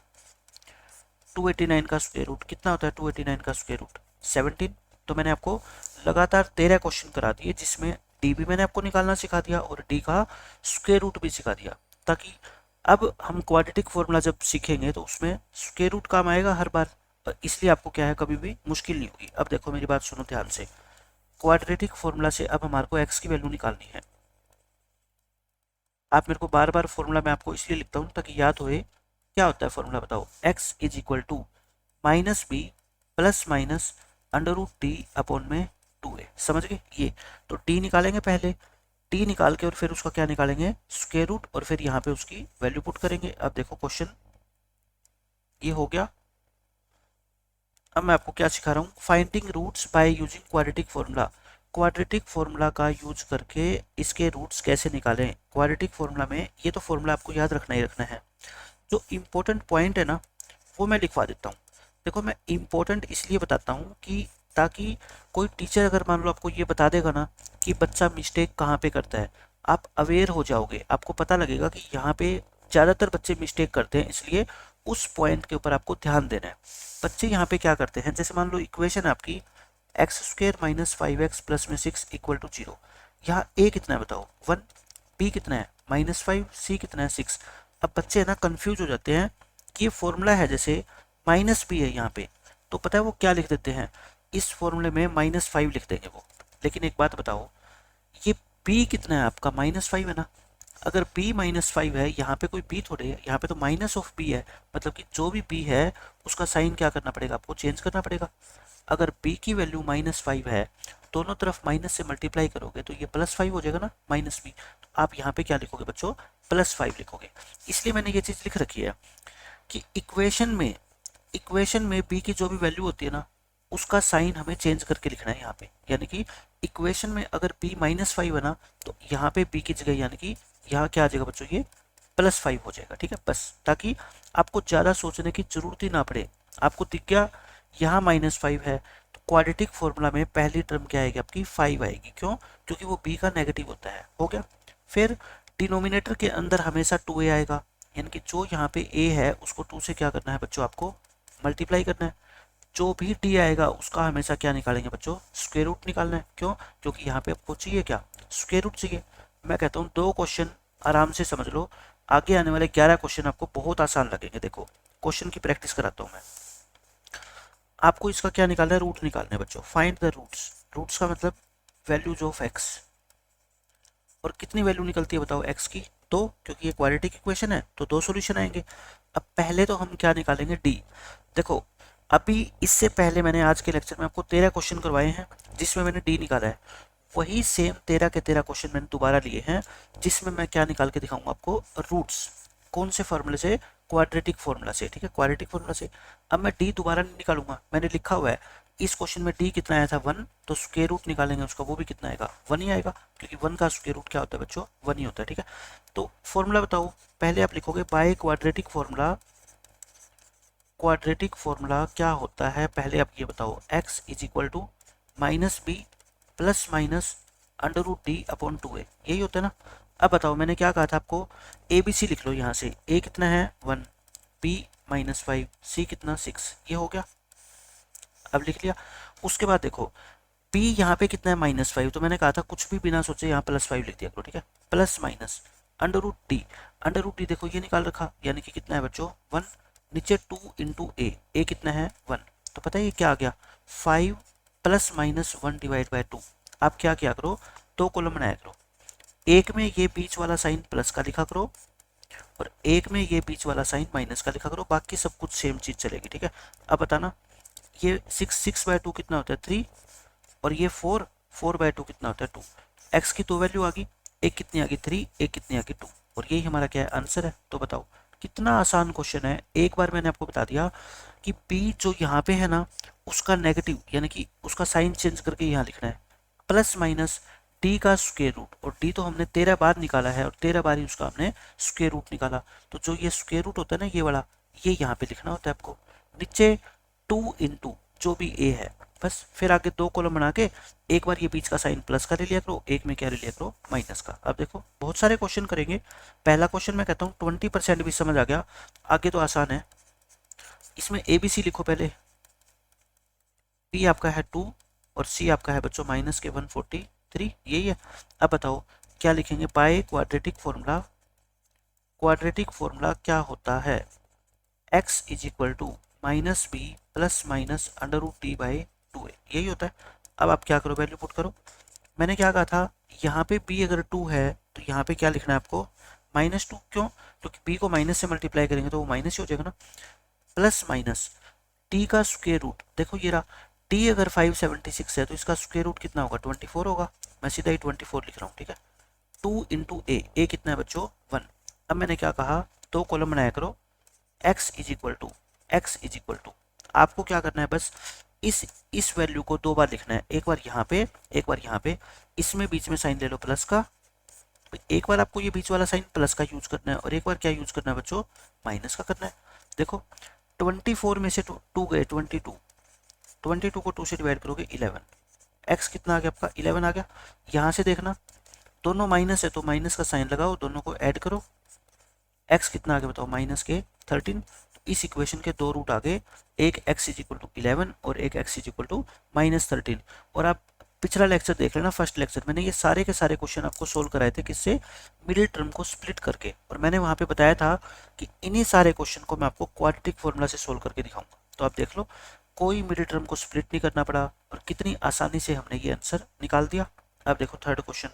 289 का स्क्वायर रूट कितना होता है, 289 का स्क्वायर रूट 17। तो मैंने आपको लगातार 13 क्वेश्चन करा दिए जिसमें डी भी मैंने आपको निकालना सिखा दिया और डी का स्क्वायर रूट भी सिखा दिया, ताकि अब हम क्वाड्रेटिक फॉर्मूला जब सीखेंगे तो उसमें स्क्वायर रूट काम आएगा हर बार, इसलिए आपको क्या है कभी भी मुश्किल नहीं होगी। अब देखो मेरी बात सुनो ध्यान से, क्वाड्रेटिक फॉर्मूला से अब हमारे को एक्स की वैल्यू निकालनी है। आप मेरे को बार बार फॉर्मूला मैं आपको इसलिए लिखता हूँ ताकि याद होए क्या होता है फॉर्मूला, बताओ x is equal to minus B plus minus under root D upon में 2a, समझ गए। ये तो d निकालेंगे पहले, d निकाल के और फिर उसका क्या निकालेंगे स्क्वायर रूट और फिर यहाँ पे उसकी वैल्यू पुट करेंगे। अब देखो क्वेश्चन ये हो गया। अब मैं आपको क्या सिखा रहा हूँ, finding roots by using quadratic formula. Quadratic formula का यूज करके इसके रूट्स कैसे निकालें। क्वाड्रेटिक फॉर्मूला में ये तो फॉर्मूला आपको याद रखना ही रखना है, जो इम्पोर्टेंट पॉइंट है ना वो मैं लिखवा देता हूँ। देखो मैं इम्पोर्टेंट इसलिए बताता हूँ कि ताकि कोई टीचर अगर मान लो आपको ये बता देगा ना कि बच्चा मिस्टेक कहाँ पे करता है, आप अवेयर हो जाओगे, आपको पता लगेगा कि यहाँ पे ज़्यादातर बच्चे मिस्टेक करते हैं, इसलिए उस पॉइंट के ऊपर आपको ध्यान देना है। बच्चे यहाँ पे क्या करते हैं, जैसे मान लो इक्वेशन है आपकी x square minus 5x plus में 6 इक्वल टू 0, यहाँ ए कितना है बताओ 1, बी कितना है -5, सी कितना है 6। अब बच्चे ना कंफ्यूज हो जाते हैं कि ये फॉर्मूला है जैसे माइनस बी है यहाँ पे, तो पता है वो क्या लिख देते हैं, इस फॉर्मूले में -5 लिख देंगे वो। लेकिन एक बात बताओ, ये b कितना है आपका -5 है ना, अगर b -5 है, यहाँ पे कोई b थोड़े है, यहाँ पे तो माइनस ऑफ b है, मतलब कि जो भी b है उसका साइन क्या करना पड़ेगा आपको, चेंज करना पड़ेगा। अगर b की वैल्यू -5 है, दोनों तरफ माइनस से मल्टीप्लाई करोगे तो ये +5 हो जाएगा ना -b, तो आप यहाँ पे क्या लिखोगे बच्चों +5 लिखोगे। इसलिए मैंने ये चीज़ लिख रखी है कि इक्वेशन में b की जो भी वैल्यू होती है ना उसका साइन हमें चेंज करके लिखना है यहाँ पे, यानी कि इक्वेशन में अगर b -5 है ना तो यहाँ पे b की जगह यानी कि यहाँ क्या आ जाएगा बच्चों ये +5 हो जाएगा, ठीक है। बस ताकि आपको ज़्यादा सोचने की जरूरत ही ना पड़े, आपको दिख गया यहाँ -5 है तो क्वाड्रेटिक फॉर्मूला में पहली टर्म क्या आएगी आपकी 5 आएगी, क्यों, क्योंकि वो b का नेगेटिव होता है, हो गया। फिर डिनोमिनेटर के अंदर हमेशा 2a आएगा, यानी कि जो यहाँ पे a है उसको 2 से क्या करना है बच्चों आपको मल्टीप्लाई करना है। जो भी d आएगा उसका हमेशा क्या निकालेंगे बच्चों स्क्वायर रूट निकालना है, क्यों, क्योंकि यहाँ पे आपको चाहिए क्या स्क्वायर रूट चाहिए। मैं कहता हूँ 2 क्वेश्चन आराम से समझ लो, आगे आने वाले 11 क्वेश्चन आपको बहुत आसान लगेंगे। देखो क्वेश्चन की प्रैक्टिस कराता हूँ मैं आपको, इसका क्या निकालना है रूट निकालना है बच्चों। फाइंड द रूट्स, रूट्स का मतलब वैल्यूज ऑफ x, और कितनी वैल्यू निकलती है बताओ x की 2, क्योंकि ये क्वाड्रेटिक इक्वेशन है तो 2 सॉल्यूशन आएंगे। अब पहले तो हम क्या निकालेंगे d। देखो अभी इससे पहले मैंने आज के लेक्चर में आपको 13 क्वेश्चन करवाए हैं जिसमें मैंने d निकाला है, वही सेम 13 के 13 क्वेश्चन मैंने दोबारा लिए हैं, जिसमें मैं क्या निकाल के दिखाऊंगा आपको, रूट्स। कौन से फॉर्मूले से? क्वाड्रेटिक फॉर्मूला से, ठीक है, क्वाड्रेटिक फॉर्मूला से। अब मैं डी दोबारा नहीं निकालूंगा, मैंने लिखा हुआ है इस क्वेश्चन में डी कितना आया था 1, तो स्क्वायर रूट निकालेंगे उसका, वो भी कितना आएगा 1 ही आएगा, क्योंकि 1 का स्क्वायर रूट क्या होता है बच्चों, 1 ही होता है, ठीक है। तो फॉर्मूला बताओ, पहले आप लिखोगे by quadratic formula, quadratic formula क्या होता है, पहले आप ये बताओ, x is equal to minus B plus minus under root D upon 2a, यही होता है ना। अब बताओ, मैंने क्या कहा था आपको, ए बी सी लिख लो यहाँ से, a कितना है 1, b -5, c कितना 6, ये हो गया, अब लिख लिया। उसके बाद देखो b यहाँ पे कितना है -5, तो मैंने कहा था कुछ भी बिना सोचे यहाँ +5 लिख दिया करो, ठीक है, plus minus under root D, under root D देखो ये निकाल रखा, यानी कि कितना है बच्चों 1, नीचे 2 इंटू ए कितना है 1, तो पता है ये क्या आ गया 5 प्लस माइनस 1 डिवाइड बाई 2। आप क्या किया करो, दो कॉलम बनाया करो, एक में ये बीच वाला साइन प्लस का लिखा करो और एक में ये बीच वाला साइन माइनस का लिखा करो, बाकी सब कुछ सेम चीज चलेगी, ठीक है। अब बताना, ये 6/2 कितना होता है 3, और ये 4/2 कितना होता है 2। एक्स की 2 वैल्यू आ गई, एक कितनी आ गई 3, एक कितनी आ गई 2, और यही हमारा क्या है आंसर है। तो बताओ कितना आसान क्वेश्चन है। एक बार मैंने आपको बता दिया कि p जो यहाँ पे है ना, उसका नेगेटिव यानी कि उसका साइन चेंज करके यहाँ लिखना है, प्लस माइनस डी का स्क्वायर रूट, और डी तो हमने 13 बार निकाला है और 13 बार ही उसका हमने स्क्वायर रूट निकाला, तो जो ये स्क्वायर रूट होता है ना ये वाला, ये यहाँ पे लिखना होता है आपको, नीचे 2 इंटू जो भी ए है, बस फिर आगे दो कॉलम बना के एक बार ये बीच का साइन प्लस का ले लिया करो, एक में क्या ले लिया करो माइनस का। अब देखो बहुत सारे क्वेश्चन करेंगे, पहला क्वेश्चन मैं कहता हूँ 20% भी समझ आ गया, आगे तो आसान है। इसमें ए बी सी लिखो पहले, पी आपका है 2 और सी आपका है बच्चों माइनस के 143, यही है। अब बताओ क्या लिखेंगे, by quadratic formula, quadratic formula क्या होता है, x is equal to minus B plus minus under root D by 2a, यही होता है। अब आप क्या करो, वैल्यू पुट करो। मैंने क्या कहा था, यहाँ पे b अगर 2 है तो यहाँ पे क्या लिखना है आपको -2, क्यों, क्योंकि b को माइनस से मल्टीप्लाई करेंगे तो वो माइनस ही हो जाएगा ना, प्लस माइनस t का स्क्वायर रूट, देखो ये रहा, t अगर 576 है तो इसका स्क्वायर रूट कितना होगा 24 होगा, मैं सीधा ही 24 लिख रहा हूँ, ठीक है। 2 इंटू ए कितना है बच्चों 1। अब मैंने क्या कहा, दो कॉलम बनाया करो, x इज इक्वल टू आपको क्या करना है, बस इस वैल्यू को दो बार लिखना है, एक बार यहाँ पे एक बार यहाँ पे, इसमें बीच में साइन ले लो प्लस का, एक बार आपको ये बीच वाला साइन प्लस का यूज करना है और एक बार क्या यूज करना है बच्चों माइनस का करना है। देखो 24 में से 2 गए 22 को 2 से डिवाइड करोगे 11, x कितना आ गया आपका 11 आ गया। यहाँ से देखना दोनों माइनस है तो माइनस का साइन लगाओ, दोनों को ऐड करो, x कितना आ गया बताओ माइनस के 13। इस इक्वेशन के दो रूट आ गए, एक x इज इक्वल टू 11 और एक x इज इक्वल टू -13। और आप पिछला लेक्चर देख लेना, फर्स्ट लेक्चर मैंने ये सारे के सारे क्वेश्चन आपको सोल्व कराए थे, किससे, मिडिल टर्म को स्प्लिट करके, और मैंने वहां पे बताया था कि इन्हीं सारे क्वेश्चन को मैं आपको क्वाड्रेटिक फॉर्मूला से सोल्व करके दिखाऊंगा। तो आप देख लो कोई मिडिल टर्म को स्प्लिट नहीं करना पड़ा और कितनी आसानी से हमने ये आंसर निकाल दिया। अब देखो थर्ड क्वेश्चन,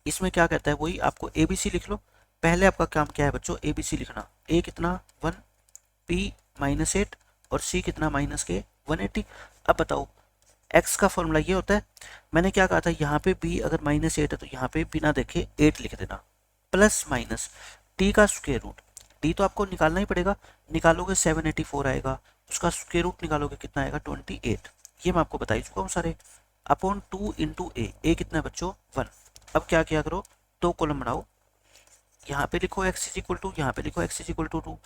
इसमें क्या कहता है, वही आपको एबीसी लिख लो। पहले आपका काम क्या है बच्चों, एबीसी लिखना, ए कितना 1, बी -8 और सी कितना माइनस के 180। अब बताओ x का फॉर्मूला ये होता है, मैंने क्या कहा था, यहाँ पे b अगर -8 है तो यहाँ पे बिना देखे 8 लिख देना, प्लस माइनस t का स्क्वायर रूट, d तो आपको निकालना ही पड़ेगा, निकालोगे 784 आएगा, उसका स्क्वायर रूट निकालोगे कितना आएगा 28, ये मैं आपको बता ही चुका हूँ सारे, अपॉन 2 इंटू ए कितना है बच्चों 1। अब क्या किया करो, दो कॉलम बनाओ, यहाँ पे लिखो x इज इक्वल टू, यहाँ पे लिखो x इज इक्वल टू 2,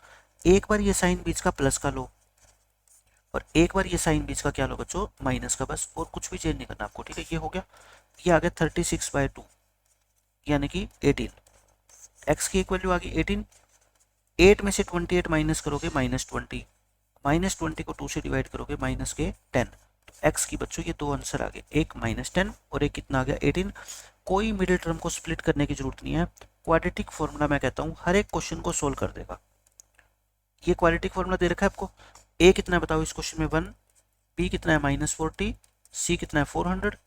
एक बार ये साइन बीच का प्लस का लो और एक बार ये साइन बीच का क्या लो बच्चों माइनस का, बस और कुछ भी चेंज नहीं करना आपको, ठीक है। ये हो गया, ये आ गया 36/2 यानी कि 18, x की एक वैल्यू आ गई 18, 8 में से 28 माइनस करोगे -20, -20 को 2 से डिवाइड करोगे माइनस के 10, तो x की बच्चों ये दो आंसर आ गए, एक -10 और एक कितना आ गया 18। कोई मिडिल टर्म को स्प्लिट करने की जरूरत नहीं है, क्वाड्रेटिक फॉर्मूला मैं कहता हूँ हर एक क्वेश्चन को सोल्व कर देगा। ये क्वाड्रेटिक फॉर्मूला दे रखा है आपको, ए कितना है बताओ इस क्वेश्चन में 1, बी कितना है -40, सी कितना है 400।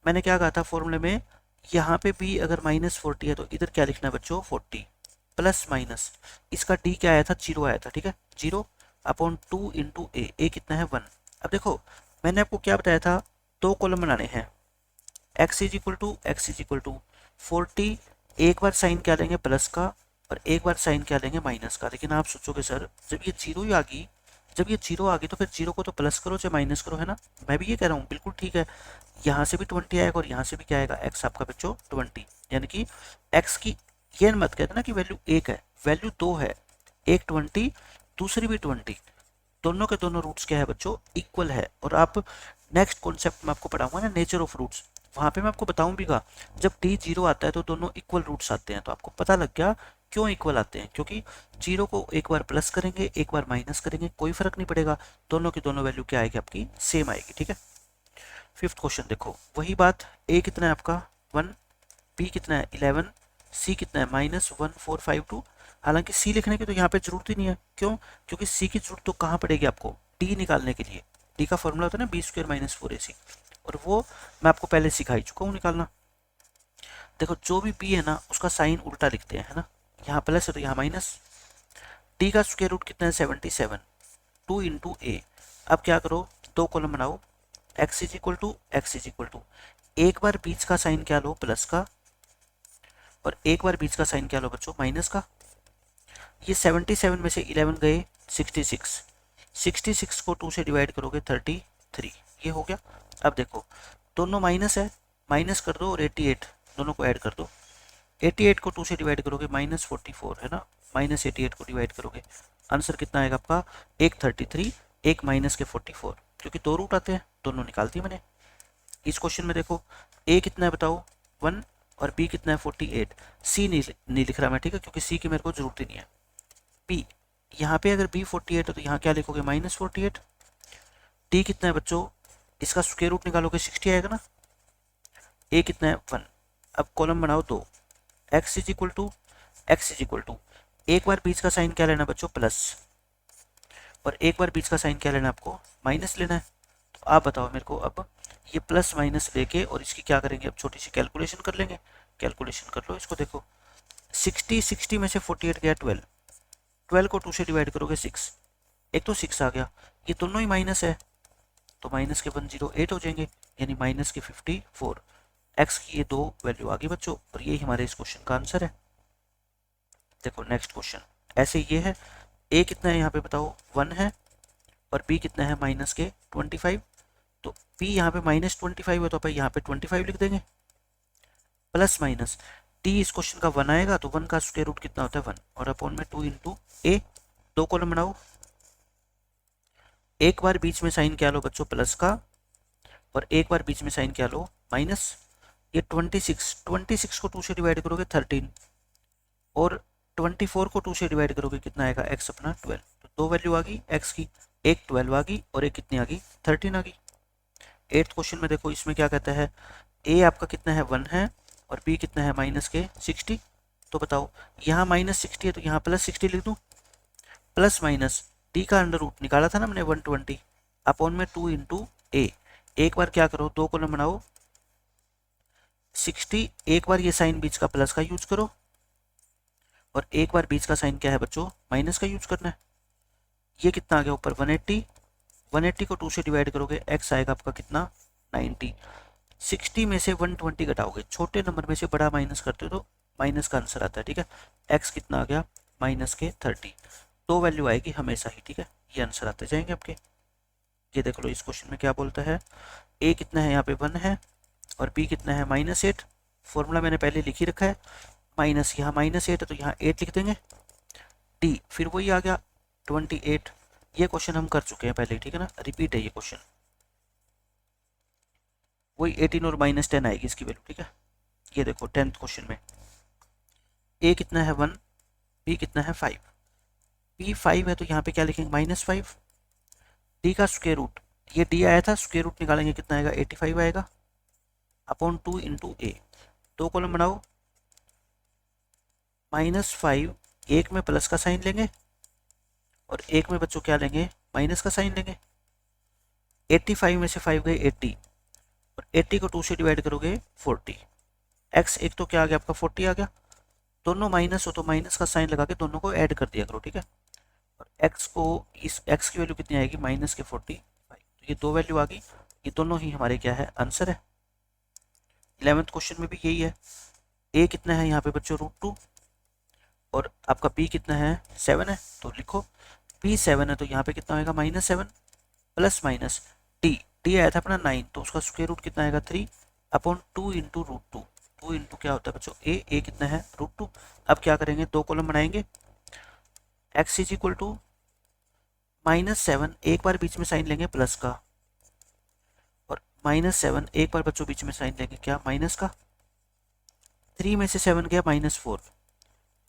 मैंने क्या कहा था फॉर्मूले में, यहाँ पे बी अगर -40 है तो इधर क्या लिखना है बच्चों 40, प्लस माइनस इसका डी क्या आया था 0 आया था, ठीक है, 0 अपॉन 2 इंटू ए कितना है 1। अब देखो मैंने आपको क्या बताया था, दो कॉलम बनाने हैं, एक्स इज इक्वल टू 40, एक बार साइन क्या लेंगे प्लस का और एक बार साइन क्या लेंगे माइनस का। लेकिन आप सोचोगे सर जब ये जीरो ही आ गई, जब ये जीरो आ गई तो फिर जीरो को तो प्लस करो चाहे माइनस करो, है ना। मैं भी ये कह रहा हूँ, बिल्कुल ठीक है। यहाँ से भी 20 आएगा और यहाँ से भी क्या आएगा, एक्स आपका बच्चों 20, यानी कि एक्स की ये मत कहते ना कि वैल्यू एक है, वैल्यू दो है, एक 20 दूसरी भी 20, दोनों के दोनों रूट्स क्या है बच्चों, इक्वल है। और आप नेक्स्ट कॉन्सेप्ट में आपको पढ़ाऊंगा ना, नेचर ऑफ रूट्स, वहां पे मैं आपको बताऊं भीगा जब टी जीरो आता है तो दोनों इक्वल रूट्स आते हैं। तो आपको पता लग गया क्यों इक्वल आते हैं, क्योंकि जीरो को एक बार प्लस करेंगे एक बार माइनस करेंगे कोई फर्क नहीं पड़ेगा, दोनों की दोनों वैल्यू क्या आएगी आपकी, सेम आएगी। ठीक है। फिफ्थ क्वेश्चन देखो, वही बात, ए कितना है आपका 1, बी कितना है 11, सी कितना है -1452। हालांकि सी लिखने की तो यहाँ पे जरूरत ही नहीं है, क्यों, क्योंकि सी की जरूरत तो कहाँ पड़ेगी आपको, डी निकालने के लिए। डी का फॉर्मूला होता है ना b² - 4ac, और वो मैं आपको पहले सिखा चुका हूँ निकालना। देखो जो भी बी है ना उसका साइन उल्टा लिखते हैं, है ना, यहाँ प्लस है तो यहाँ माइनस। डी का स्क्वायर रूट कितना है 77, 2 × a। अब क्या करो, दो कॉलम बनाओ, x इज इक्वल टू एक बार बीच का साइन क्या लो प्लस का और एक बार बीच का साइन क्या लो बच्चों माइनस का। ये 77 में से 11 गए 66, 66 को 2 से डिवाइड करोगे 33, ये हो गया। अब देखो दोनों माइनस है, माइनस कर दो और 88 दोनों को ऐड कर दो, 88 को 2 से डिवाइड करोगे -44, है ना, -88 को डिवाइड करोगे, आंसर कितना आएगा आपका, एक 33 एक माइनस के 44, क्योंकि दो रूट आते हैं दोनों निकाल दिए मैंने। इस क्वेश्चन में देखो ए कितना है बताओ 1 और बी कितना है 48, सी नहीं लिख रहा मैं, ठीक है, क्योंकि सी की मेरे को जरूरत ही नहीं है। बी, यहाँ पे अगर बी 48 है तो यहाँ क्या लिखोगे -48। डी कितना है बच्चों, इसका स्क्वायर रूट निकालोगे 60 आएगा ना। ए कितना है 1। अब कॉलम बनाओ दो, एक्स इज इक्वल टू एक बार बीच का साइन क्या लेना बच्चों प्लस और एक बार बीच का साइन क्या लेना आपको माइनस लेना है। तो आप बताओ मेरे को, अब ये प्लस माइनस लेके और इसकी क्या करेंगे, अब छोटी सी कैलकुलेशन कर लेंगे। कैलकुलेशन कर लो इसको, देखो 60 में से 48 गया 12, 12 को 2 से डिवाइड करोगे 6, एक तो 6 आ गया, ये दोनों ही माइनस है तो माइनस के 108 हो जाएंगे, यानी माइनस के 54। एक्स की ये दो वैल्यू आ गई बच्चों और ये हमारे इस क्वेश्चन का आंसर है। देखो नेक्स्ट क्वेश्चन ऐसे ये है, ए कितना है यहाँ पे बताओ 1 है और बी कितना है माइनस के 25। तो बी यहाँ पे -25 है तो अपन यहाँ पे 25 लिख देंगे, प्लस माइनस डी इस क्वेश्चन का 1 आएगा तो 1 का स्क्वायर रूट कितना होता है 1 और अपॉन में 2 × a। दो कॉलम बनाओ, एक बार बीच में साइन क्या लो बच्चों प्लस का और एक बार बीच में साइन क्या लो माइनस। ये 26 को 2 से डिवाइड करोगे 13 और 24 को 2 से डिवाइड करोगे कितना आएगा x अपना 12। तो दो वैल्यू आ गई x की, एक 12 आ गई और एक कितनी आ गई 13 आ गई। 8th क्वेश्चन में देखो इसमें क्या कहता है, a आपका कितना है 1 है और b कितना है माइनस के 60। तो बताओ यहाँ -60 है तो यहाँ +60 लिख दूँ, प्लस माइनस d का अंडर रूट निकाला था ना मैंने 120 अपॉन में 2 × a। एक बार क्या करो, दो कॉलम बनाओ, 60 एक बार ये साइन बीच का प्लस का यूज करो और एक बार बीच का साइन क्या है बच्चों माइनस का यूज करना है। ये कितना आ गया ऊपर 180, 180 को 2 से डिवाइड करोगे x आएगा आपका कितना 90। 60 में से 120 घटाओगे, छोटे नंबर में से बड़ा माइनस करते हो तो माइनस का आंसर आता है, ठीक है। x कितना आ गया माइनस के 30, दो वैल्यू आएगी हमेशा ही, ठीक है, ये आंसर आते जाएंगे आपके। ये देख लो इस क्वेश्चन में क्या बोलता है, a कितना है यहाँ पे 1 है और b कितना है -8। फॉर्मूला मैंने पहले लिख ही रखा है, माइनस यहाँ -8 है तो यहाँ 8 लिख देंगे, डी फिर वही आ गया 28। ये क्वेश्चन हम कर चुके हैं पहले, ठीक है ना, रिपीट है ये क्वेश्चन, वही 18 और -10 आएगी इसकी वैल्यू, ठीक है। ये देखो 10th क्वेश्चन में a कितना है 1, b कितना है 5, b 5 है तो यहाँ पे क्या लिखेंगे -5, d का स्क्वायर रूट, ये d आया था स्क्वायर रूट निकालेंगे कितना आएगा 85 आएगा अपॉन 2 × a। दो कॉलम बनाओ, -5 एक में प्लस का साइन लेंगे और एक में बच्चों क्या लेंगे माइनस का साइन लेंगे। 85 में से 5 गए 80 और 80 को 2 से डिवाइड करोगे 40, x एक तो क्या आ गया आपका 40 आ गया, दोनों माइनस हो तो माइनस का साइन लगा के दोनों को ऐड कर दिया करो, ठीक है। और x को इस x की वैल्यू कितनी आएगी माइनस के 45, तो ये दो वैल्यू आ गई, ये दोनों ही हमारे क्या है आंसर है। 11th क्वेश्चन में भी यही है। ए कितना है यहाँ पे बच्चों, √2, और आपका बी कितना है, 7 है, तो लिखो बी 7 है तो यहाँ पे कितना होगा, -7 प्लस माइनस डी, डी आया था अपना 9, तो उसका स्क्वायर रूट कितना आएगा, 3/2 इंटू √2, 2 इंटू क्या होता है बच्चों, ए कितना है, √2। अब क्या करेंगे, दो कॉलम बनाएंगे, x इज इक्वल टू -7, एक बार बीच में साइन लेंगे प्लस का, और -7 एक बार बच्चों बीच में साइन लेंगे क्या, माइनस का, 3 में से 7 गया -4।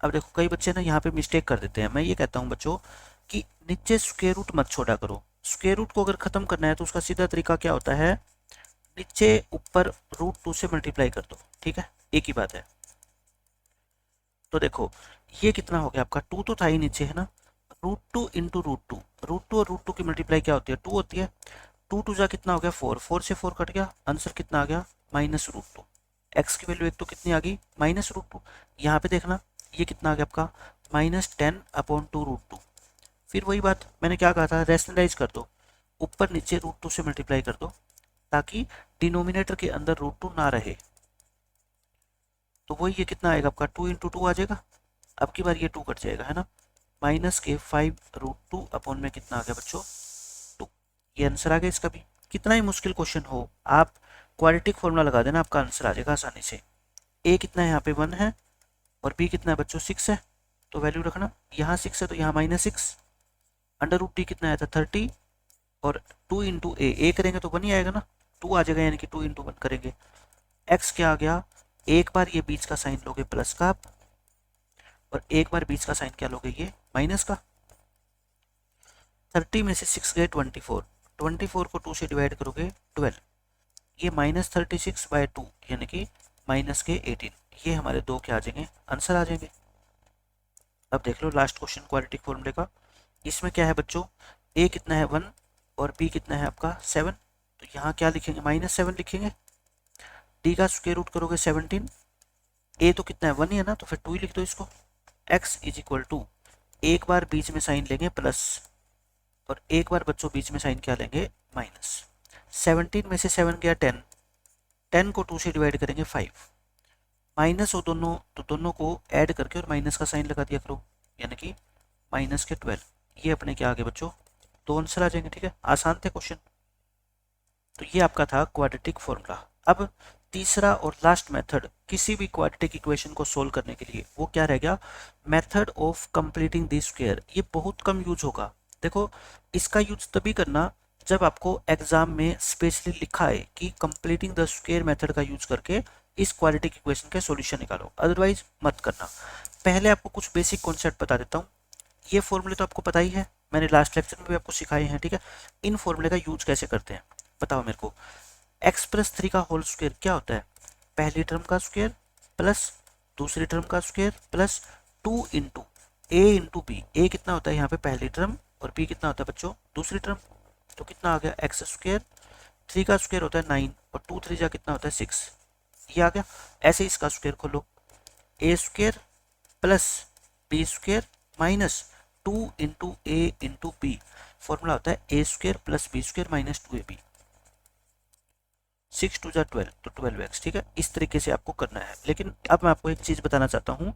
अब देखो कई बच्चे ना यहाँ पे मिस्टेक कर देते हैं, मैं ये कहता हूँ बच्चों कि नीचे स्क्वायर रूट मत छोड़ा करो। स्क्वायर रूट को अगर खत्म करना है तो उसका सीधा तरीका क्या होता है, नीचे ऊपर √2 से मल्टीप्लाई कर दो, ठीक है, एक ही बात है। तो देखो ये कितना हो गया आपका, 2 तो था ही नीचे, है ना, √2 इंटू √2, √2 और √2 की मल्टीप्लाई क्या होती है, 2 होती है, 2 2 जा कितना हो गया, 4, 4 से 4 कट गया, आंसर कितना आ गया, -√2। एक्स की वैल्यू एक तो कितनी आ गई, -√2। यहाँ पे देखना ये कितना आ गया आपका, -10/2√2। फिर वही बात मैंने क्या कहा था, रैशनलाइज कर दो, ऊपर नीचे √2 से मल्टीप्लाई कर दो ताकि डिनोमिनेटर के अंदर √2 ना रहे। तो वही ये कितना आएगा आपका, 2 इंटू 2 आ जाएगा, अब की बार ये 2 कट जाएगा, है ना, -5√2 अपॉन में कितना आ गया बच्चों, 2। ये आंसर आ गया इसका भी। कितना ही मुश्किल क्वेश्चन हो, आप क्वाड्रेटिक फॉर्मूला लगा देना, आपका आंसर आ जाएगा आसानी से। ए कितना है यहाँ पे, 1 है, और बी कितना है बच्चों, 6 है, तो वैल्यू रखना, यहाँ 6 है तो यहाँ -6, √d कितना आया था, 30, और 2 इंटू ए करेंगे तो 1 ही आएगा ना, 2 आ जाएगा, यानी कि 2 इंटू 1 करेंगे। एक्स क्या आ गया, एक बार ये बीच का साइन लोगे प्लस का आप, और एक बार बीच का साइन क्या लोगे, ये माइनस का। 30 में से 6 गए 24, 24 को 2 से डिवाइड करोगे 12, ये -36/2 यानी कि -18, ये हमारे दो क्या आ जाएंगे, आंसर आ जाएंगे। अब देख लो लास्ट क्वेश्चन क्वाड्रेटिक फॉर्मूले का, इसमें क्या है बच्चों, ए कितना है 1 और बी कितना है आपका 7, तो यहाँ क्या लिखेंगे, -7 लिखेंगे, डी का स्क्वायर रूट करोगे 17, ए तो कितना है 1 ही है ना, तो फिर 2 ही लिख दो इसको। x इज इक्वल टू, एक बार बीच में साइन लेंगे प्लस, और एक बार बच्चों बीच में साइन क्या लेंगे, माइनस। 17 में से 7 गया 10, 10 को 2 से डिवाइड करेंगे 5, माइनस हो दोनों तो दोनों को ऐड करके और माइनस का साइन लगा दिया करो, यानी कि -12। ये अपने क्या आ गए बच्चों, दो आंसर आ जाएंगे, ठीक है, आसान थे क्वेश्चन। तो ये आपका था क्वाड्रेटिक फॉर्मूला। अब तीसरा और लास्ट मेथड किसी भी क्वाड्रेटिक इक्वेशन को सोल्व करने के लिए, वो क्या रह गया, method of completing the square. ये बहुत कम यूज होगा, देखो इसका यूज तभी करना जब आपको एग्जाम में स्पेशली लिखा है कि कंप्लीटिंग द स्क्वायर मेथड का यूज करके इस क्वाड्रेटिक इक्वेशन के सॉल्यूशन निकालो, अदरवाइज मत करना। पहले आपको कुछ बेसिक कॉन्सेप्ट बता देता हूँ। ये फॉर्मूले तो आपको पता ही है, मैंने लास्ट लेक्चर में भी आपको सिखाए हैं, ठीक है। इन फॉर्मूले का यूज कैसे करते हैं बताओ मेरे को। x+3 का होल स्क्वायर क्या होता है, पहली टर्म का स्क्वायर प्लस दूसरी टर्म का स्क्वायर प्लस 2 इंटू ए इंटू बी। ए कितना होता है यहाँ पे पहली टर्म, और बी कितना होता है बच्चों दूसरी टर्म, तो कितना आ गया x², 3 का स्क्वायर होता है 9, और 2 3 जा कितना होता है 6, ये आ गया। ऐसे इसका स्क्वायर खोलो, a² plus b² minus 2 into ए इंटू बी, फॉर्मूला होता है a² plus b² minus 2ab, 6 2 जा 12, तो 12x, ठीक है। इस तरीके से आपको करना है। लेकिन अब मैं आपको एक चीज़ बताना चाहता हूँ,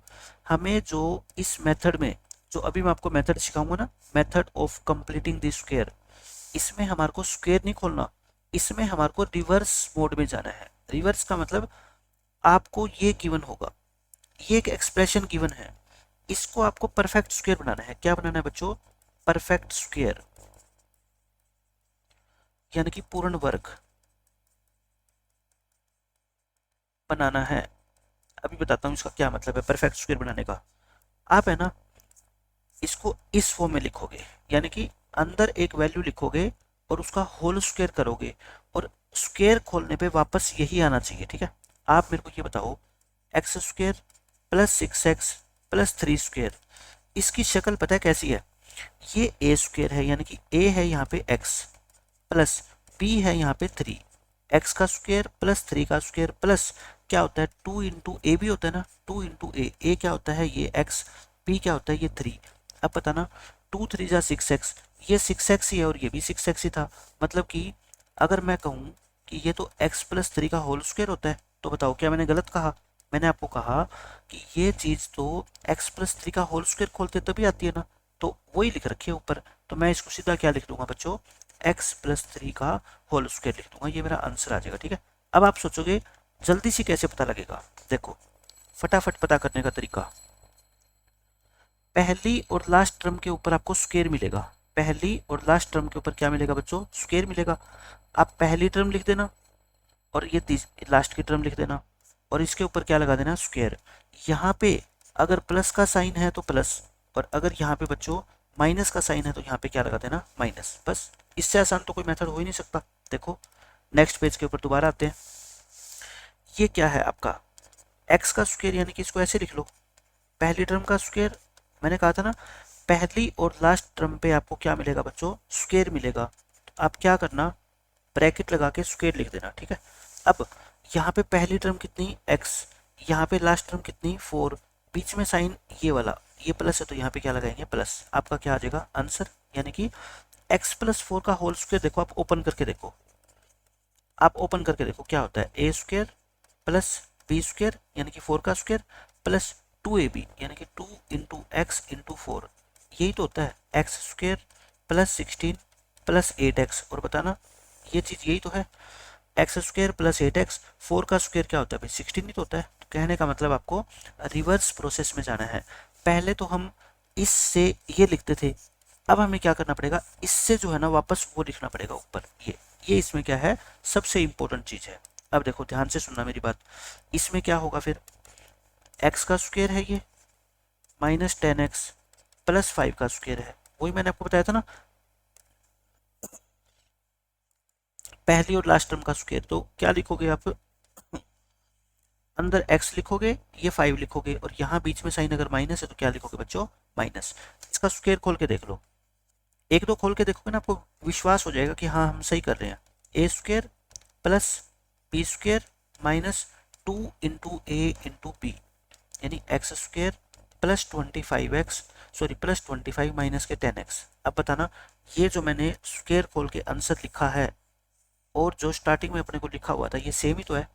हमें जो इस मेथड में, जो अभी मैं आपको मेथड सिखाऊंगा ना, method of completing the square, इसमें हमारे को स्क्वायर नहीं खोलना, इसमें हमारे को रिवर्स मोड में जाना है। रिवर्स का मतलब आपको ये गिवन होगा, ये एक एक्सप्रेशन गिवन है, इसको आपको परफेक्ट स्क्वायर बनाना है। क्या बनाना है बच्चों, परफेक्ट स्क्वायर, यानी कि पूर्ण वर्ग बनाना है। अभी बताता हूँ इसका क्या मतलब है परफेक्ट स्क्वायर बनाने का। आप है ना इसको इस फॉर्म में लिखोगे, यानी कि अंदर एक वैल्यू लिखोगे और उसका होल स्क्वायर करोगे, और स्क्वायर खोलने पे वापस यही आना चाहिए, ठीक है। आप मेरे को ये बताओ, x² प्लस 6x प्लस 3², इसकी शक्ल पता है कैसी है, ये a² है, यानी कि a है यहाँ पे x प्लस b है यहाँ पे 3, x का स्क्वायर प्लस 3 का स्क्वायर प्लस क्या होता है 2 इंटू ए भी होता है ना, 2 इंटू ए क्या होता है ये x, b क्या होता है ये 3। अब बताना 2 3 जा 6x, ये 6x ही है और ये भी 6x ही था, मतलब कि अगर मैं कहूँ कि ये तो x प्लस 3 का होल स्क्वायर होता है, तो बताओ क्या मैंने गलत कहा? मैंने आपको कहा कि ये चीज तो x+3 का होल स्क्वायर खोलते तभी आती है ना, तो वही लिख रखी है ऊपर। तो मैं इसको सीधा क्या लिख दूंगा बच्चों, x+3 का होल स्क्वायर लिख दूंगा, ये मेरा आंसर आ जाएगा। ठीक है, अब आप सोचोगे जल्दी से कैसे पता लगेगा? देखो फटाफट पता करने का तरीका, पहली और लास्ट टर्म के ऊपर आपको स्क्वायर मिलेगा। पहली और लास्ट टर्म के ऊपर क्या मिलेगा बच्चों? स्क्वायर मिलेगा। आप पहली टर्म लिख देना और ये लास्ट की टर्म लिख देना और इसके ऊपर क्या लगा देना? स्क्वायर। यहाँ पे अगर प्लस का साइन है तो प्लस, और अगर यहाँ पे बच्चों माइनस का साइन है तो यहाँ पे क्या लगा देना? माइनस। बस, इससे आसान तो कोई मेथड हो ही नहीं सकता। देखो नेक्स्ट पेज के ऊपर दोबारा आते हैं। ये क्या है आपका एक्स का स्क्वायर, यानी कि इसको ऐसे लिख लो, पहली टर्म का स्क्वायर। मैंने कहा था ना पहली और लास्ट टर्म पे आपको क्या मिलेगा बच्चों? स्क्वायर मिलेगा। तो आप क्या करना, ब्रैकेट लगा के स्क्वायर लिख देना। ठीक है, अब यहाँ पे पहली टर्म कितनी? x, यहाँ पे लास्ट टर्म कितनी? 4, बीच में साइन ये वाला, ये प्लस है तो यहाँ पे क्या लगाएंगे? प्लस। आपका क्या आ जाएगा? आंसर। यानी कि x+4 का होल स्क्वायर। देखो आप ओपन करके देखो, आप ओपन करके देखो क्या होता है, ए स्क्वायर प्लस बी स्क्वायर यानी कि 4 का स्क्वायर प्लस 2ab यानी कि 2 इंटू एक्स इंटू 4, यही तो होता है x square plus 16 plus 8x। और बताना ये चीज़ यही तो है, एक्स स्क्वायर प्लस 8x। 4 का स्क्वायर क्या होता है भाई? 16 ही तो होता है। तो कहने का मतलब आपको रिवर्स प्रोसेस में जाना है। पहले तो हम इससे ये लिखते थे, अब हमें क्या करना पड़ेगा? इससे जो है ना वापस वो लिखना पड़ेगा ऊपर। ये इसमें क्या है? सबसे इंपॉर्टेंट चीज है। अब देखो ध्यान से सुनना मेरी बात, इसमें क्या होगा फिर? एक्स का स्क्वायर है ये माइनस 10x प्लस 5 का स्क्वायर है, वही मैंने आपको बताया था ना, पहली और लास्ट टर्म का स्क्वायर। तो क्या लिखोगे आप? अंदर x लिखोगे, ये 5 लिखोगे, और यहाँ बीच में साइन अगर माइनस है तो क्या लिखोगे बच्चों? माइनस। इसका स्क्वायर खोल के देख लो, एक दो खोल के देखोगे ना आपको विश्वास हो जाएगा कि हाँ हम सही कर रहे हैं। A square plus b square minus 2 into A into b यानी x square plus 25x, sorry plus 25 minus के 10x। अब बताना ये जो मैंने स्क्वायर खोल के आंसर लिखा है और जो स्टार्टिंग में अपने को लिखा हुआ था ये सेम ही तो है,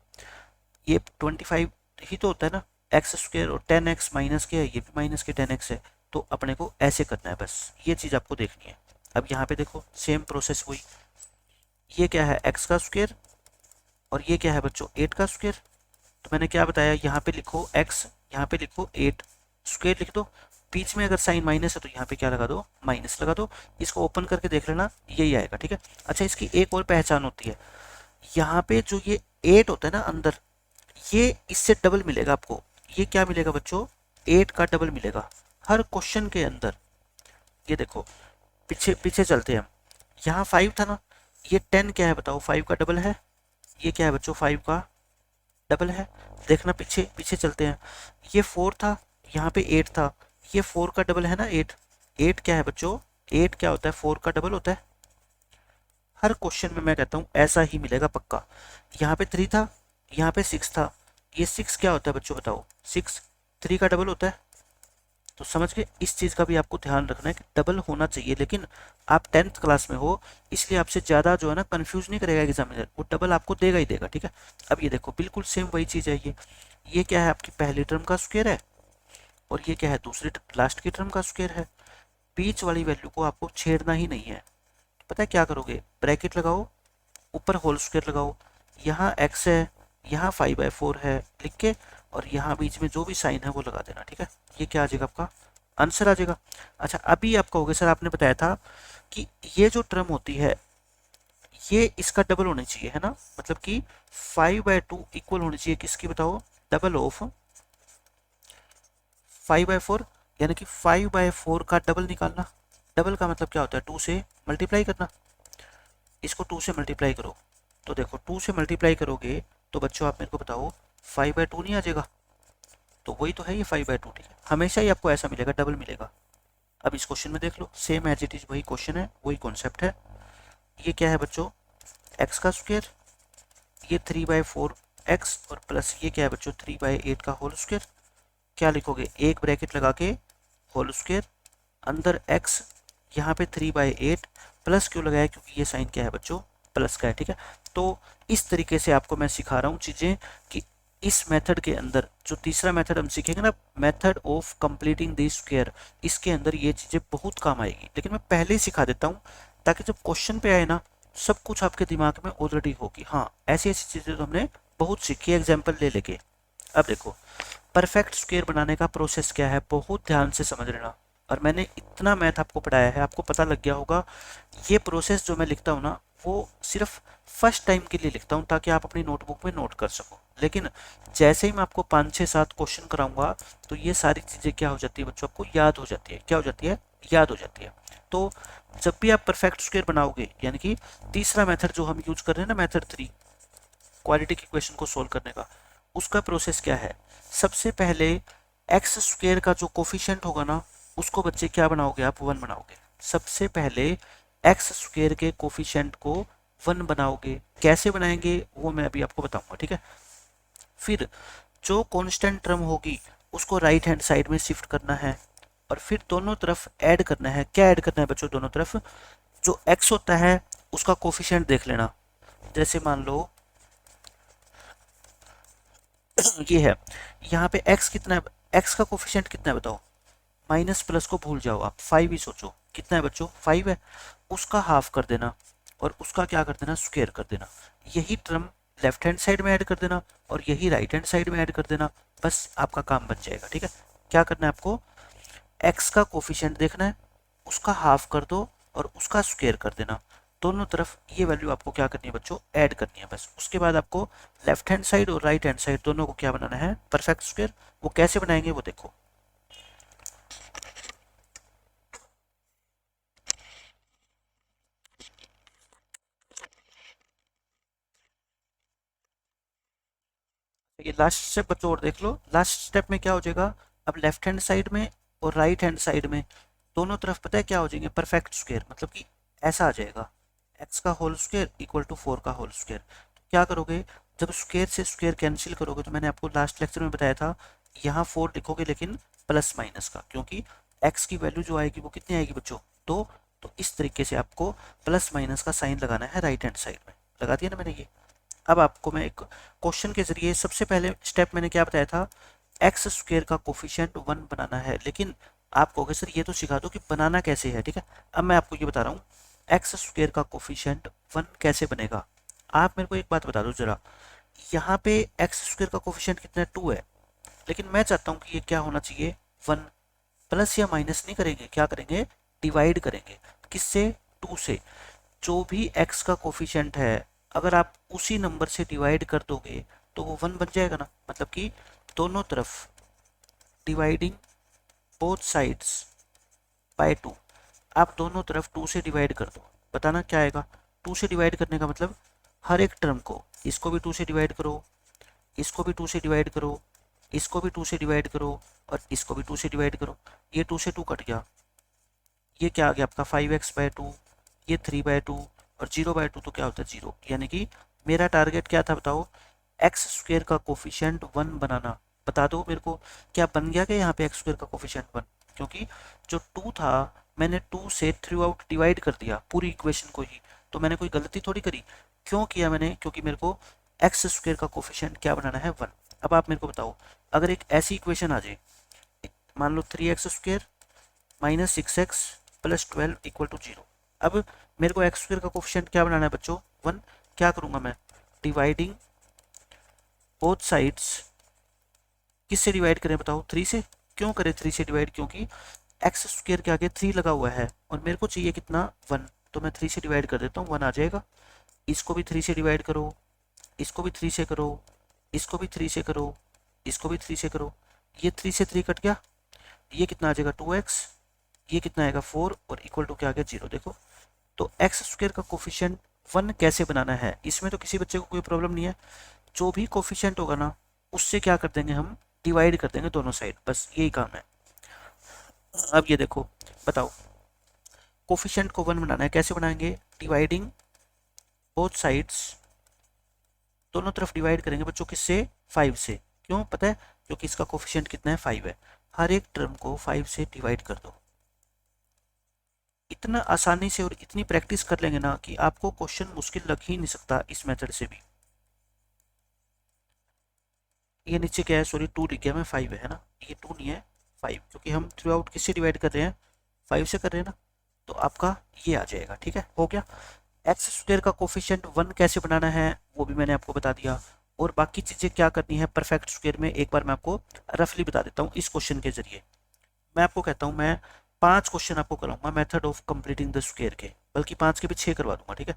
ये 25 ही तो होता है ना, एक्स स्क्वायर और 10x माइनस के है, ये भी माइनस के 10x है। तो अपने को ऐसे करना है, बस ये चीज़ आपको देखनी है। अब यहाँ पे देखो सेम प्रोसेस हुई, ये क्या है? x का स्क्वायर और ये क्या है बच्चों? 8 का स्क्वायर। तो मैंने क्या बताया, यहाँ पे लिखो x, यहाँ पे लिखो 8, स्क्वायर लिख दो, बीच में अगर साइन माइनस है तो यहाँ पे क्या लगा दो? माइनस लगा दो। इसको ओपन करके देख लेना, यही आएगा। ठीक है, अच्छा इसकी एक और पहचान होती है, यहाँ पे जो ये 8 होता है ना अंदर, ये इससे डबल मिलेगा आपको। ये क्या मिलेगा बच्चों? 8 का डबल मिलेगा हर क्वेश्चन के अंदर। ये देखो पीछे पीछे चलते हैं हम, यहाँ 5 था ना, ये 10 क्या है बताओ? 5 का डबल है। ये क्या है बच्चों? 5 का डबल है। देखना पीछे पीछे चलते हैं, ये 4 था, यहाँ पे 8 था, ये 4 का डबल है ना 8। 8 क्या है बच्चों? 8 क्या होता है? 4 का डबल होता है। हर क्वेश्चन में मैं कहता हूँ ऐसा ही मिलेगा पक्का। यहाँ पे 3 था, यहाँ पे 6 था, ये 6 क्या होता है बच्चों बताओ? 6 3 का डबल होता है। तो समझ के इस चीज़ का भी आपको ध्यान रखना है कि डबल होना चाहिए, लेकिन आप 10th क्लास में हो इसलिए आपसे ज़्यादा जो है ना कंफ्यूज नहीं करेगा एग्जामिनर, वो डबल आपको देगा ही देगा। ठीक है, अब ये देखो बिल्कुल सेम वही चीज़ है। ये क्या है? आपकी पहली टर्म का स्क्वायर है और ये क्या है? दूसरी लास्ट की टर्म का स्क्वायर है। बीच वाली वैल्यू को आपको छेड़ना ही नहीं है। पता है क्या करोगे? ब्रैकेट लगाओ, ऊपर होल स्क्वायर लगाओ, यहाँ x है, यहाँ 5/4 है लिख के, और यहाँ बीच में जो भी साइन है वो लगा देना। ठीक है, ये क्या आ जाएगा? आपका आंसर आ जाएगा। अच्छा अभी आप कहोगे सर आपने बताया था कि ये जो टर्म होती है ये इसका डबल होनी चाहिए, है ना, मतलब कि 5/2 इक्वल होनी चाहिए किसकी बताओ? डबल ऑफ 5/4, यानी कि 5/4 का डबल निकालना। डबल का मतलब क्या होता है? 2 से मल्टीप्लाई करना। इसको 2 से मल्टीप्लाई करो, तो देखो 2 से मल्टीप्लाई करोगे तो बच्चों आप मेरे को बताओ 5/2 नहीं आ जाएगा? तो वही तो है ये 5/2। ठीक है, हमेशा ही आपको ऐसा मिलेगा, डबल मिलेगा। अब इस क्वेश्चन में देख लो, सेम एज इट इज वही क्वेश्चन है, वही कॉन्सेप्ट है। ये क्या है बच्चों? एक्स का स्क्वायर, ये 3/4x, और प्लस ये क्या है बच्चों? 3/8 का होल स्क्वायर। क्या लिखोगे? एक ब्रैकेट लगा के होल स्क्वायर, अंदर x, यहाँ पे 3/8, प्लस क्यों लगाया? क्योंकि ये साइन क्या है बच्चों? प्लस का है। ठीक है, तो इस तरीके से आपको मैं सिखा रहा हूँ चीज़ें कि इस मेथड के अंदर जो तीसरा मेथड हम सीखेंगे ना, method of completing the square, इसके अंदर ये चीजें बहुत काम आएगी। लेकिन मैं पहले ही सिखा देता हूँ ताकि जब क्वेश्चन पे आए ना, सब कुछ आपके दिमाग में ऑलरेडी होगी। हाँ, ऐसी ऐसी चीजें तो हमने बहुत सीखी है एग्जाम्पल ले लेके। अब देखो, परफेक्ट स्क्वायर बनाने का प्रोसेस क्या है, बहुत ध्यान से समझ लेना। और मैंने इतना मैथ आपको पढ़ाया है, आपको पता लग गया होगा। ये प्रोसेस जो मैं लिखता हूँ ना, वो सिर्फ फर्स्ट टाइम के लिए लिखता हूँ ताकि आप अपनी नोटबुक में नोट कर सको। लेकिन जैसे ही मैं आपको 5 6 7 क्वेश्चन कराऊंगा, तो ये सारी चीज़ें क्या हो जाती है बच्चों, आपको याद हो जाती है। क्या हो जाती है? याद हो जाती है। तो जब भी आप परफेक्ट स्क्वायर बनाओगे, यानी कि तीसरा मेथड जो हम यूज कर रहे हैं ना, मेथड 3, क्वाड्रेटिक इक्वेशन को सोल्व करने का, उसका प्रोसेस क्या है? सबसे पहले एक्स स्क्वायर का जो कोफिशिएंट होगा ना, उसको बच्चे क्या बनाओगे आप? 1 बनाओगे। सबसे पहले एक्स स्क्वायर के कोफिशिएंट को 1 बनाओगे। कैसे बनाएंगे वो मैं अभी आपको बताऊंगा, ठीक है। फिर जो कांस्टेंट टर्म होगी उसको राइट हैंड साइड में शिफ्ट करना है, और फिर दोनों तरफ ऐड करना है। क्या ऐड करना है बच्चों? दोनों तरफ जो एक्स होता है उसका कोफिशिएंट देख लेना। जैसे मान लो ये है, यहाँ पे x कितना है? x का कोफिशिएंट कितना है बताओ? माइनस प्लस को भूल जाओ आप, 5 ही सोचो। कितना है बच्चों? 5 है। उसका हाफ कर देना, और उसका क्या कर देना? स्क्वायर कर देना। यही टर्म लेफ्ट हैंड साइड में ऐड कर देना, और यही राइट हैंड साइड में ऐड कर देना। बस आपका काम बन जाएगा, ठीक है। क्या करना है आपको? एक्स का कोफिशिएंट देखना है, उसका हाफ कर दो और उसका स्क्वायर कर देना। दोनों तरफ ये वैल्यू आपको क्या करनी है बच्चों? ऐड करनी है बस। उसके बाद आपको लेफ्ट हैंड साइड और राइट हैंड साइड दोनों को क्या बनाना है? Perfect square. वो कैसे बनाएंगे वो देखो। ये लास्ट स्टेप बच्चों और देख लो। लास्ट स्टेप में क्या हो जाएगा? अब लेफ्ट हैंड साइड में और राइट हैंड साइड में दोनों तरफ पता है क्या हो जाएंगे? Perfect square. मतलब कि ऐसा आ जाएगा, एक्स का होल स्क्वायर इक्वल टू 4 का होल स्क्वायर। तो क्या करोगे? जब स्क्वायर से स्क्वायर कैंसिल करोगे, तो मैंने आपको लास्ट लेक्चर में बताया था, यहाँ 4 लिखोगे लेकिन प्लस माइनस का, क्योंकि एक्स की वैल्यू जो आएगी वो कितनी आएगी बच्चों? 2। तो इस तरीके से आपको प्लस माइनस का साइन लगाना है राइट हैंड साइड में। लगा दिया ना मैंने ये। अब आपको मैं एक क्वेश्चन के जरिए, सबसे पहले स्टेप मैंने क्या बताया था? एक्स स्क्वायर का कोफिशिएंट 1 बनाना है। लेकिन आप कहोगे सर ये तो सिखा दो कि बनाना कैसे है, ठीक है। अब मैं आपको ये बता रहा हूँ, एक्स स्क्वायर का कोफिशिएंट 1 कैसे बनेगा। आप मेरे को एक बात बता दो जरा, यहाँ पे एक्स स्क्वायर का कोफिशिएंट कितना है? 2 है। लेकिन मैं चाहता हूँ कि ये क्या होना चाहिए? 1। प्लस या माइनस नहीं करेंगे, क्या करेंगे? डिवाइड करेंगे। किससे? 2 से। जो भी x का कोफिशिएंट है, अगर आप उसी नंबर से डिवाइड कर दोगे तो वो 1 बन जाएगा ना। मतलब कि दोनों तरफ डिवाइडिंग बोथ साइड्स बाय 2। आप दोनों तरफ 2 से डिवाइड कर दो। बताना क्या आएगा? 2 से डिवाइड करने का मतलब हर एक टर्म को, इसको भी 2 से डिवाइड करो, इसको भी 2 से डिवाइड करो, इसको भी 2 से डिवाइड करो, और इसको भी 2 से डिवाइड करो। ये 2 से 2 कट गया, ये क्या आ गया आपका? 5x/2। ये 3/2, और 0/2 तो क्या होता है? 0। यानी कि मेरा टारगेट क्या था बताओ? एक्स स्क्वायर का कोफिशिएंट 1 बनाना। बता दो मेरे को, क्या बन गया क्या यहाँ पे एक्स स्क्वायर का कोफिशिएंट 1? क्योंकि जो 2 था, मैंने 2 से थ्रू आउट डिवाइड कर दिया पूरी इक्वेशन को ही। तो मैंने कोई गलती थोड़ी करी। क्यों किया मैंने? क्योंकि मेरे को एक्स स्क्वायर का कोफिशिएंट क्या बनाना है? 1। अब आप मेरे को बताओ, अगर एक ऐसी इक्वेशन आ जाए, मान लो 3x² minus 6x plus 12 equal to 0। अब मेरे को एक्स स्क्वायर का कोफिशिएंट क्या बनाना है बच्चों? 1। क्या करूंगा मैं? Dividing both sides. किससे डिवाइड करें बताओ? 3 से। क्यों करें 3 से डिवाइड? क्योंकि एक्स स्क्वायर के आगे 3 लगा हुआ है, और मेरे को चाहिए कितना? 1। तो मैं 3 से डिवाइड कर देता हूँ, 1 आ जाएगा। इसको भी 3 से डिवाइड करो, इसको भी 3 से करो, इसको भी 3 से करो, इसको भी 3 से करो। ये 3 से 3 कट गया। ये कितना आ जाएगा? 2x। ये कितना आएगा? 4, और इक्वल टू क्या आ गया? 0। देखो, तो एक्स स्क्वायर का कोफिशिएंट 1 कैसे बनाना है, इसमें तो किसी बच्चे को कोई प्रॉब्लम नहीं है। जो भी कोफिशिएंट होगा ना, उससे क्या कर देंगे हम? डिवाइड कर देंगे दोनों साइड। बस यही काम है। अब ये देखो, बताओ, कोफिशिएंट को 1 बनाना है, कैसे बनाएंगे? Dividing both sides. दोनों तरफ डिवाइड करेंगे बच्चों, किससे? 5 से। क्यों पता है? क्योंकि इसका कोफिशिएंट कितना है? 5 है। हर एक टर्म को 5 से डिवाइड कर दो। इतना आसानी से और इतनी प्रैक्टिस कर लेंगे ना कि आपको क्वेश्चन मुश्किल लग ही नहीं सकता इस मेथड से भी। ये नीचे क्या है, सॉरी 2 लिख गया मैं, 5 है ना, ये 2 नहीं है 5, क्योंकि हम थ्रू आउट किससे डिवाइड कर रहे हैं, 5 से कर रहे हैं ना, तो आपका ये आ जाएगा। ठीक है, हो गया। एक्स स्क्वायर का कोफिशिएंट 1 कैसे बनाना है वो भी मैंने आपको बता दिया, और बाकी चीज़ें क्या करनी है परफेक्ट स्क्वायर में एक बार मैं आपको रफली बता देता हूँ इस क्वेश्चन के जरिए। मैं आपको कहता हूँ मैं 5 क्वेश्चन आपको कराऊंगा method of completing the square के, बल्कि 5 के भी 6 करवा दूंगा। ठीक है,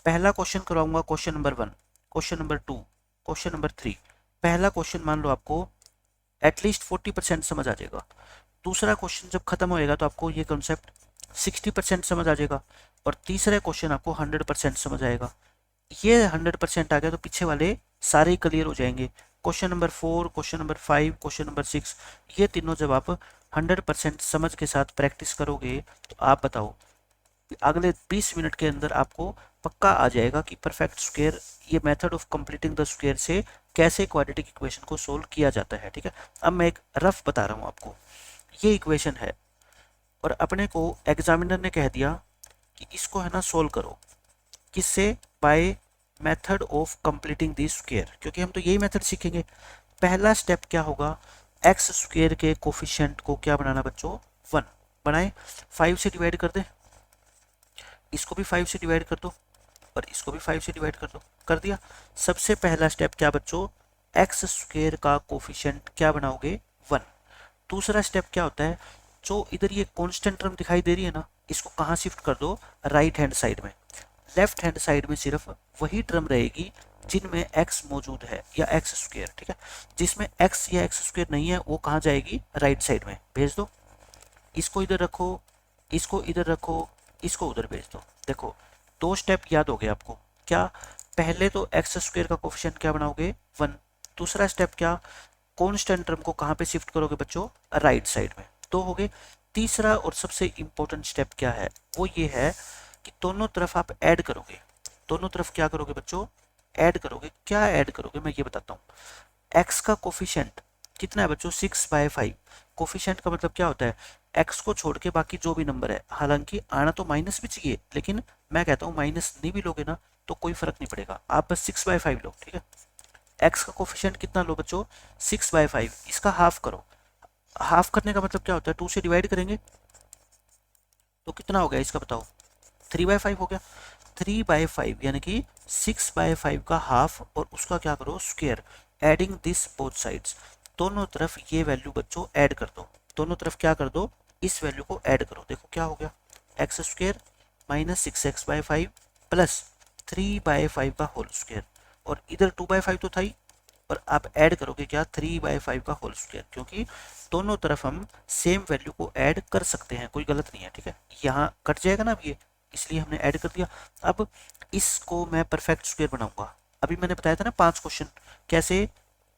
पहला क्वेश्चन करवाऊंगा question number 1, question number 2, question number 3। पहला क्वेश्चन मान लो आपको एटलीस्ट 40% समझ आ जाएगा। दूसरा क्वेश्चन जब खत्म होएगा तो आपको ये कॉन्सेप्ट 60% समझ आ जाएगा, और तीसरा क्वेश्चन आपको 100% समझ आएगा। ये 100% आ गया तो पीछे वाले सारे क्लियर हो जाएंगे। Question number 4, question number 5, question number 6, ये तीनों जब आप 100% समझ के साथ प्रैक्टिस करोगे तो आप बताओ अगले 20 मिनट के अंदर आपको पक्का आ जाएगा कि परफेक्ट स्क्वायर, ये method of completing the square से कैसे क्वाड्रेटिक इक्वेशन को सोल्व किया जाता है। ठीक है, अब मैं एक रफ बता रहा हूँ आपको। ये इक्वेशन है और अपने को एग्जामिनर ने कह दिया कि इसको है ना सोल्व करो, किससे, by method of completing the square, क्योंकि हम तो यही मेथड सीखेंगे। पहला स्टेप क्या होगा, एक्स स्क्वायर के कोफिशिएंट को क्या बनाना बच्चों, 1 बनाए, 5 से डिवाइड कर दे, इसको भी 5 से डिवाइड कर दो और इसको भी 5 से डिवाइड कर दो, कर दिया। सबसे पहला स्टेप क्या बच्चों, एक्स स्क्वायर का कोफिशिएंट क्या बनाओगे, 1। दूसरा स्टेप क्या होता है, जो इधर ये कांस्टेंट टर्म दिखाई दे रही है ना, इसको कहाँ शिफ्ट कर दो, राइट हैंड साइड में। लेफ्ट हैंड साइड में सिर्फ वही टर्म रहेगी जिनमें x मौजूद है या एक्स स्क्वायर। ठीक है, जिसमें x या एक्स स्क्वायर नहीं है वो कहाँ जाएगी, राइट साइड में भेज दो। इसको इधर रखो, इसको इधर रखो, इसको उधर भेज दो। देखो 2 स्टेप याद हो गए आपको। क्या, पहले तो एक्स स्क्वायर का कोफिशिएंट क्या बनाओगे, 1। दूसरा स्टेप क्या, कांस्टेंट टर्म को कहाँ पे शिफ्ट करोगे बच्चों, राइट साइड में, 2 हो गए। तीसरा और सबसे इंपॉर्टेंट स्टेप क्या है, वो ये है कि दोनों तरफ आप ऐड करोगे। दोनों तरफ क्या करोगे बच्चों, ऐड करोगे। क्या ऐड करोगे मैं ये बताता हूँ। एक्स का कोफिशिएंट कितना है बच्चों, 6/5। कोफिशिएंट का मतलब क्या होता है, एक्स को छोड़ के बाकी जो भी नंबर है, हालांकि आना तो माइनस भी चाहिए, लेकिन मैं कहता हूँ माइनस नहीं भी लोगे ना तो कोई फर्क नहीं पड़ेगा, आप बस 6/5 लो। ठीक है, एक्स का कोफिशिएंट कितना लो बच्चों, 6/5, इसका हाफ करो। हाफ करने का मतलब क्या होता है, 2 से डिवाइड करेंगे तो कितना हो गया इसका बताओ, 3/5 हो गया। 3/5 यानी कि 6/5 का हाफ, और उसका क्या करो, square. Adding this both sides, दोनों तरफ ये वैल्यू बच्चों ऐड कर दो। दोनों तरफ क्या कर दो, इस वैल्यू को ऐड करो। देखो क्या हो गया, x square minus 6x/5 plus 3/5 का होल स्क्वायर, और इधर 2/5 तो था ही, और आप ऐड करोगे क्या, 3/5 का होल स्क्वायर, क्योंकि दोनों तरफ हम सेम वैल्यू को ऐड कर सकते हैं, कोई गलत नहीं है। ठीक है, यहाँ कट जाएगा ना अब ये, इसलिए हमने ऐड कर दिया। अब इसको मैं परफेक्ट स्क्वायर बनाऊंगा। अभी मैंने बताया था ना 5 क्वेश्चन कैसे,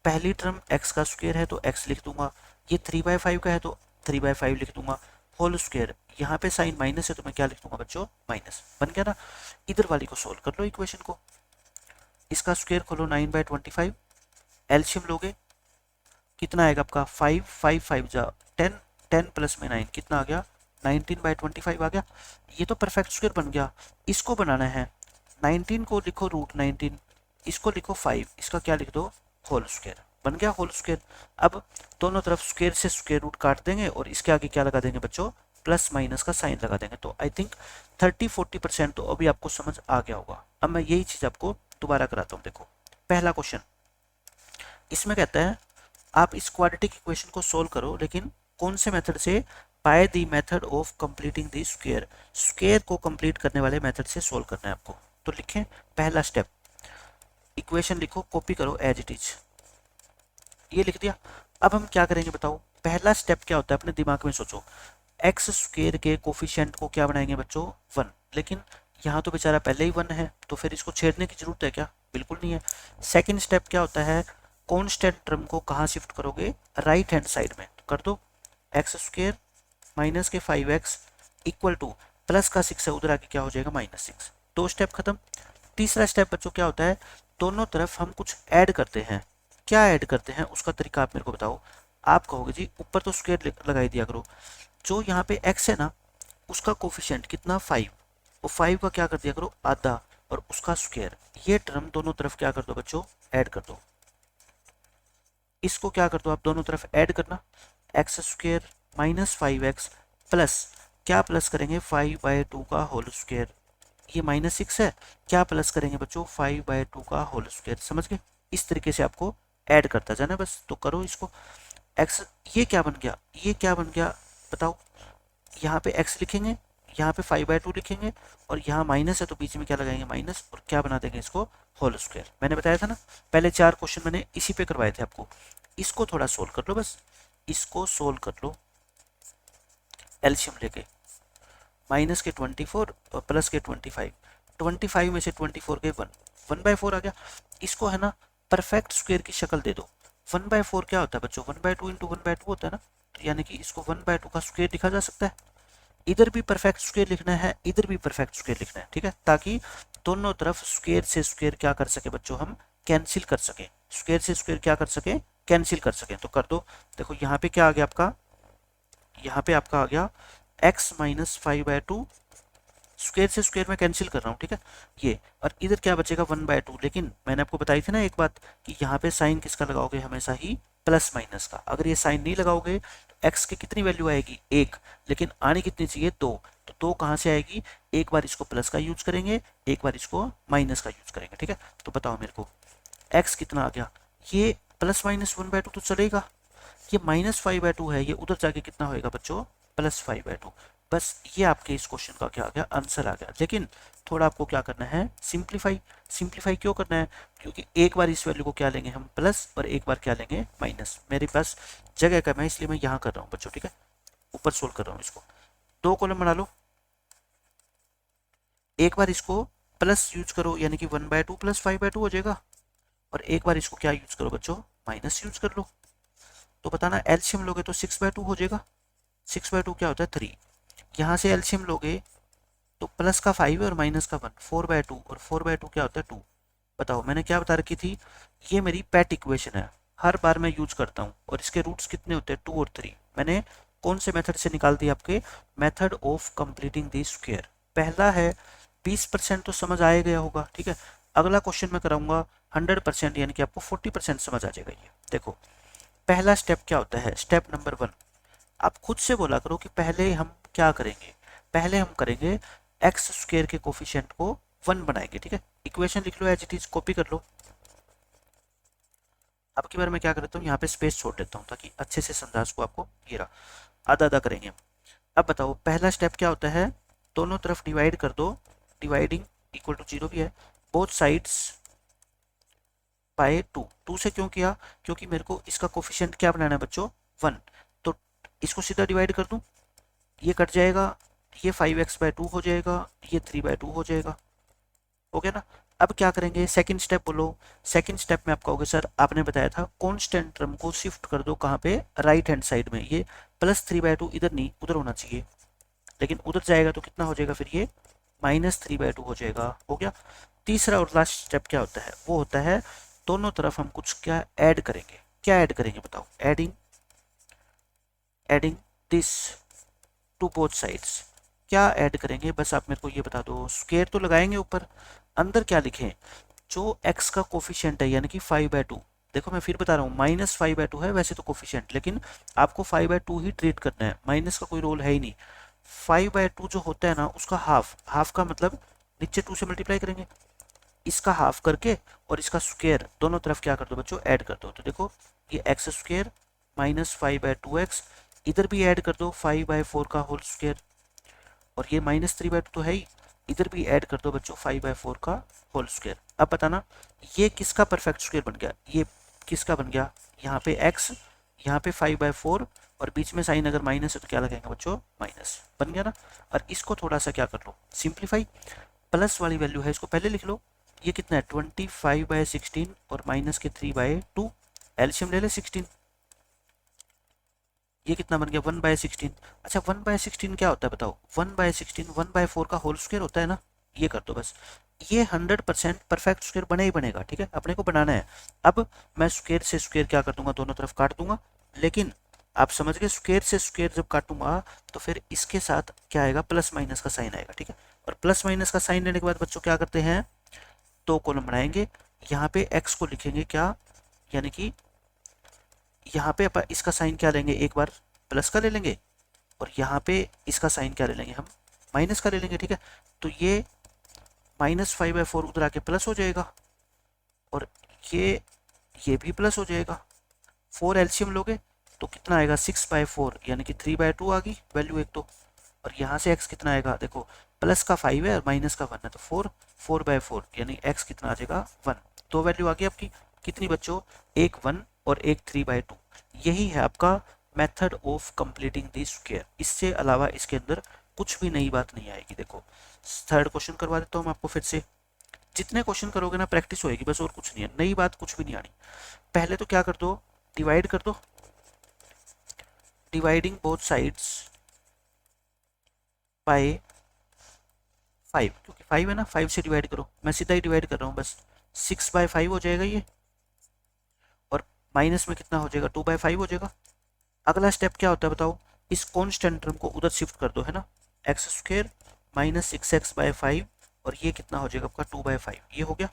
पहली टर्म x का स्क्वायर है तो x लिख दूंगा, ये 3/5 का है तो 3/5 लिख दूंगा, होल स्क्वायर, यहाँ पे साइन माइनस है तो मैं क्या लिख दूंगा बच्चों, माइनस। बन गया ना। इधर वाली को सोल्व कर लो इक्वेशन को, इसका स्क्वायर खोलो 9/25, एलसीएम लोगे कितना आएगा आपका, 5, 5 5 जा 10, 10 प्लस में 9 कितना आ गया, 19/25 आ गया। ये तो परफेक्ट स्क्वायर बन गया। इसको बनाना है, 19 को लिखो √19, इसको लिखो 5, इसका क्या लिख दो, होल स्क्वायर। बन गया होल स्क्वायर। अब दोनों तरफ स्क्वायर से स्क्वायर रूट काट देंगे और इसके आगे क्या लगा देंगे बच्चों, प्लस माइनस का साइन लगा देंगे। तो आई थिंक 30-40% तो अभी आपको समझ आ गया होगा। अब मैं यही चीज आपको दोबारा कराता हूँ। देखो पहला क्वेश्चन, इसमें कहता है आप इस क्वाड्रेटिक इक्वेशन को सोल्व करो, लेकिन कौन से मेथड से, by the method of completing the square, square को कंप्लीट करने वाले मेथड से सोल्व करना है आपको। तो लिखें पहला स्टेप, इक्वेशन लिखो, कॉपी करो एज इट इज, ये लिख दिया। अब हम क्या करेंगे बताओ, पहला स्टेप क्या होता है अपने दिमाग में सोचो, एक्स स्क्वायर के कोफिशिएंट को क्या बनाएंगे बच्चों, 1। लेकिन यहाँ तो बेचारा पहले ही 1 है, तो फिर इसको छेड़ने की जरूरत है क्या, बिल्कुल नहीं है। सेकंड स्टेप क्या होता है, कांस्टेंट टर्म को कहाँ शिफ्ट करोगे, राइट हैंड साइड में, तो कर दो एक्स स्क्वायर माइनस के 5x इक्वल टू प्लस का 6 है, उधर आके क्या हो जाएगा, -6। 2 स्टेप खत्म। तीसरा स्टेप बच्चों क्या होता है, दोनों तरफ हम कुछ ऐड करते हैं। क्या ऐड करते हैं उसका तरीका आप मेरे को बताओ। आप कहोगे जी ऊपर तो स्क्वायर लगाई दिया करो, जो यहाँ पे x है ना उसका कोफिशिएंट कितना, 5, और 5 का क्या कर दिया करो, आधा, और उसका स्क्वायर। ये टर्म दोनों तरफ क्या कर दो बच्चों, ऐड कर दो। इसको क्या कर दो आप, दोनों तरफ ऐड करना, x square minus 5x plus, क्या प्लस करेंगे 5/2 का होल स्क्वेयर, ये -6 है, क्या प्लस करेंगे बच्चों 5/2 का होल स्क्वेयर, समझ गए। इस तरीके से आपको ऐड करता जाना बस। तो करो इसको, एक्स, ये क्या बन गया, ये क्या बन गया बताओ, यहाँ पे x लिखेंगे, यहाँ पे 5/2 लिखेंगे, और यहाँ माइनस है तो बीच में क्या लगाएंगे माइनस, और क्या बना देंगे इसको होल स्क्वायर। मैंने बताया था ना, पहले 4 क्वेश्चन मैंने इसी पे करवाए थे आपको। इसको थोड़ा सोल्व कर लो बस, इसको सोल्व कर लो एलसीएम लेके, माइनस के 24 और प्लस के 25, 25 में से 24 के 1/4 आ गया। इसको है ना परफेक्ट स्क्वायर की शक्ल दे दो। 1/4 क्या होता है बच्चों, 1/2 इंटू 1/2 होता है ना, तो यानी कि इसको 1/2 का स्क्वायर लिखा जा सकता है। इधर भी परफेक्ट स्क्वायर लिखना है, इधर भी परफेक्ट स्क्वायर लिखना है, ठीक है, ताकि दोनों तरफ स्क्वायर से स्क्वायर क्या कर सके बच्चों, हम कैंसिल कर सके, स्क्वायर से स्क्वायर क्या कर सके, कैंसिल कर सके। तो कर दो, देखो यहाँ पे क्या आ गया आपका, यहाँ पे आपका आ गया x माइनस 5/2, स्क्वायर से स्क्वायर में कैंसिल कर रहा हूँ, ठीक है ये, और इधर क्या बचेगा 1/2। लेकिन मैंने आपको बताई थी ना एक बात, कि यहाँ पे साइन किसका लगाओगे, हमेशा ही प्लस माइनस का। अगर ये साइन नहीं लगाओगे तो x की कितनी वैल्यू आएगी 1, लेकिन आनी कितनी चाहिए 2, तो 2 कहाँ से आएगी, एक बार इसको प्लस का यूज करेंगे, एक बार इसको माइनस का यूज करेंगे, ठीक है। तो बताओ मेरे को x कितना आ गया, ये प्लस माइनस 1/2 तो चलेगा, ये -5/2 है, ये उधर जाके कितना होएगा बच्चों, +5/2। बस ये आपके इस क्वेश्चन का क्या आ गया, आंसर आ गया। लेकिन थोड़ा आपको क्या करना है, सिंप्लीफाई। सिंप्लीफाई क्यों करना है, क्योंकि एक बार इस वैल्यू को क्या लेंगे हम प्लस, और एक बार क्या लेंगे माइनस। मेरे पास जगह कम है इसलिए मैं यहाँ कर रहा हूँ बच्चों, ठीक है, ऊपर सोल्व कर रहा हूँ इसको। 2 कॉलम बना लो, एक बार इसको प्लस यूज करो, यानी कि 1/2 + 5/2 हो जाएगा, और एक बार इसको क्या यूज करो बच्चों, माइनस यूज कर लो। तो बताना एलसीएम लोगे तो 6/2 हो जाएगा, 6/2 क्या होता है 3, यहाँ से एलसीएम लोगे तो प्लस का 5 है और माइनस का 1, 4/2, और 4/2 क्या होता है 2। बताओ मैंने क्या बता रखी थी, ये मेरी पेट इक्वेशन है, हर बार मैं यूज करता हूँ, और इसके रूट्स कितने होते हैं 2 और 3। मैंने कौन से मेथड से निकाल दी, आपके method of completing the square. पहला है 20% तो समझ आ गया होगा, ठीक है। अगला क्वेश्चन मैं कराऊंगा 100%, यानी कि आपको 40% समझ आ जाएगा। ये देखो पहला स्टेप क्या होता है, स्टेप नंबर 1, आप खुद से बोला करो कि पहले हम क्या करेंगे, पहले हम करेंगे एक्स स्क्वायर के कोफिशिएंट को 1 बनाएंगे, ठीक है। इक्वेशन लिख लो एज इट इज, कॉपी कर लो। अब की बार मैं क्या करता हूँ, यहाँ पे स्पेस छोड़ देता हूँ ताकि अच्छे से समझा उसको आपको। ये रहा, आधा आधा करेंगे। अब बताओ पहला स्टेप क्या होता है, दोनों तरफ डिवाइड कर दो, डिवाइडिंग इक्वल टू 0 भी है, बोथ साइड्स बाय 2। 2 से क्यों किया, क्योंकि मेरे को इसका कोफिशिएंट क्या बनाना है बच्चों 1। तो इसको सीधा डिवाइड कर दूं, ये कट जाएगा, ये 5x/2 हो जाएगा, ये 3/2 हो जाएगा, हो गया ना। अब क्या करेंगे, सेकंड स्टेप बोलो। सेकंड स्टेप में आपका होगा सर आपने बताया था कांस्टेंट टर्म को शिफ्ट कर दो, कहाँ पे, राइट हैंड साइड में। ये +3/2 इधर नहीं उधर होना चाहिए, लेकिन उधर जाएगा तो कितना हो जाएगा फिर, ये -3/2 हो जाएगा, हो गया। तीसरा और लास्ट स्टेप क्या होता है, वो होता है दोनों तरफ हम कुछ क्या ऐड करेंगे। क्या ऐड करेंगे बताओ, adding, adding this to both sides. क्या ऐड करेंगे, बस आप मेरे को ये बता दो। स्क्वायर तो लगाएंगे ऊपर, अंदर क्या लिखें, जो x का कोफिशिएंट है यानी कि 5/2। देखो मैं फिर बता रहा हूँ, -5/2 है वैसे तो कोफिशिएंट, लेकिन आपको 5/2 ही ट्रीट करना है, माइनस का कोई रोल है ही नहीं। 5/2 जो होता है ना, उसका हाफ, हाफ का मतलब नीचे 2 से मल्टीप्लाई करेंगे, इसका हाफ करके और इसका स्क्वायर दोनों तरफ क्या कर दो बच्चों, ऐड कर दो। तो देखो ये x² -5/2x, इधर भी ऐड कर दो 5/4 का होल स्क्वायर, और ये -3/2 तो है ही, इधर भी ऐड कर दो बच्चों 5/4 का होल स्क्वायर। अब बताना ये किसका परफेक्ट स्क्वायर बन गया, ये किसका बन गया, यहाँ पे x, यहाँ पे 5/4, और बीच में साइन अगर माइनस है तो क्या लगेगा बच्चों, माइनस, बन गया ना। और इसको थोड़ा सा क्या कर लो, सिंप्लीफाई। प्लस वाली वैल्यू है इसको पहले लिख लो, ये कितना है 25/16 और माइनस के 3/2, एलसीएम ले ले 16, ये कितना बन गया 1/16। अच्छा 1/16 क्या होता है बताओ, 1/16 1/4 का होल स्क्वायर होता है ना, ये कर दो बस। ये 100% परफेक्ट स्क्वायर बने ही बनेगा, ठीक है, अपने को बनाना है। अब मैं स्क्वायर से स्क्वायर क्या कर दूंगा, दोनों तरफ काट दूंगा, लेकिन आप समझ गए स्क्वायर से स्क्वायर जब काटूंगा तो फिर इसके साथ क्या आएगा, प्लस माइनस का साइन आएगा, ठीक है। और प्लस माइनस का साइन लेने के बाद बच्चों क्या करते हैं, 2 कॉलम बनाएंगे, यहाँ पे x को लिखेंगे क्या, यानी कि यहाँ पे अपन इसका साइन क्या लेंगे, एक बार प्लस का ले लेंगे और यहाँ पे इसका साइन क्या ले लेंगे, हम माइनस का ले लेंगे। ठीक है, तो ये -5/4 उधर आके प्लस हो जाएगा और ये भी प्लस हो जाएगा। 4 एलसीएम लोगे तो कितना आएगा, 6/4 यानी कि 3/2 आ गई वैल्यू एक तो। और यहाँ से x कितना आएगा, देखो प्लस का 5 है और माइनस का 1 है तो 4/4 यानी x कितना आ जाएगा 1। दो वैल्यू आ गई आपकी, कितनी बच्चों, एक 1 और एक 3/2। यही है आपका method of completing the square. इससे अलावा इसके अंदर कुछ भी नई बात नहीं आएगी। देखो थर्ड क्वेश्चन करवा देता हूँ मैं आपको फिर से। जितने क्वेश्चन करोगे ना प्रैक्टिस होएगी बस, और कुछ नहीं है, नई बात कुछ भी नहीं आनी। पहले तो क्या कर दो, डिवाइड कर दो, डिवाइडिंग बोथ साइड्स बाय 5, क्योंकि 5 है ना, 5 से डिवाइड करो, मैं सीधा ही डिवाइड कर रहा हूँ बस। 6/5 हो जाएगा ये, और माइनस में कितना हो जाएगा, 2/5 हो जाएगा। अगला स्टेप क्या होता है बताओ, इस कॉन्स्टेंट टर्म को उधर शिफ्ट कर दो, है ना, x² माइनस 6x/5 और ये कितना हो जाएगा आपका 2/5, ये हो गया।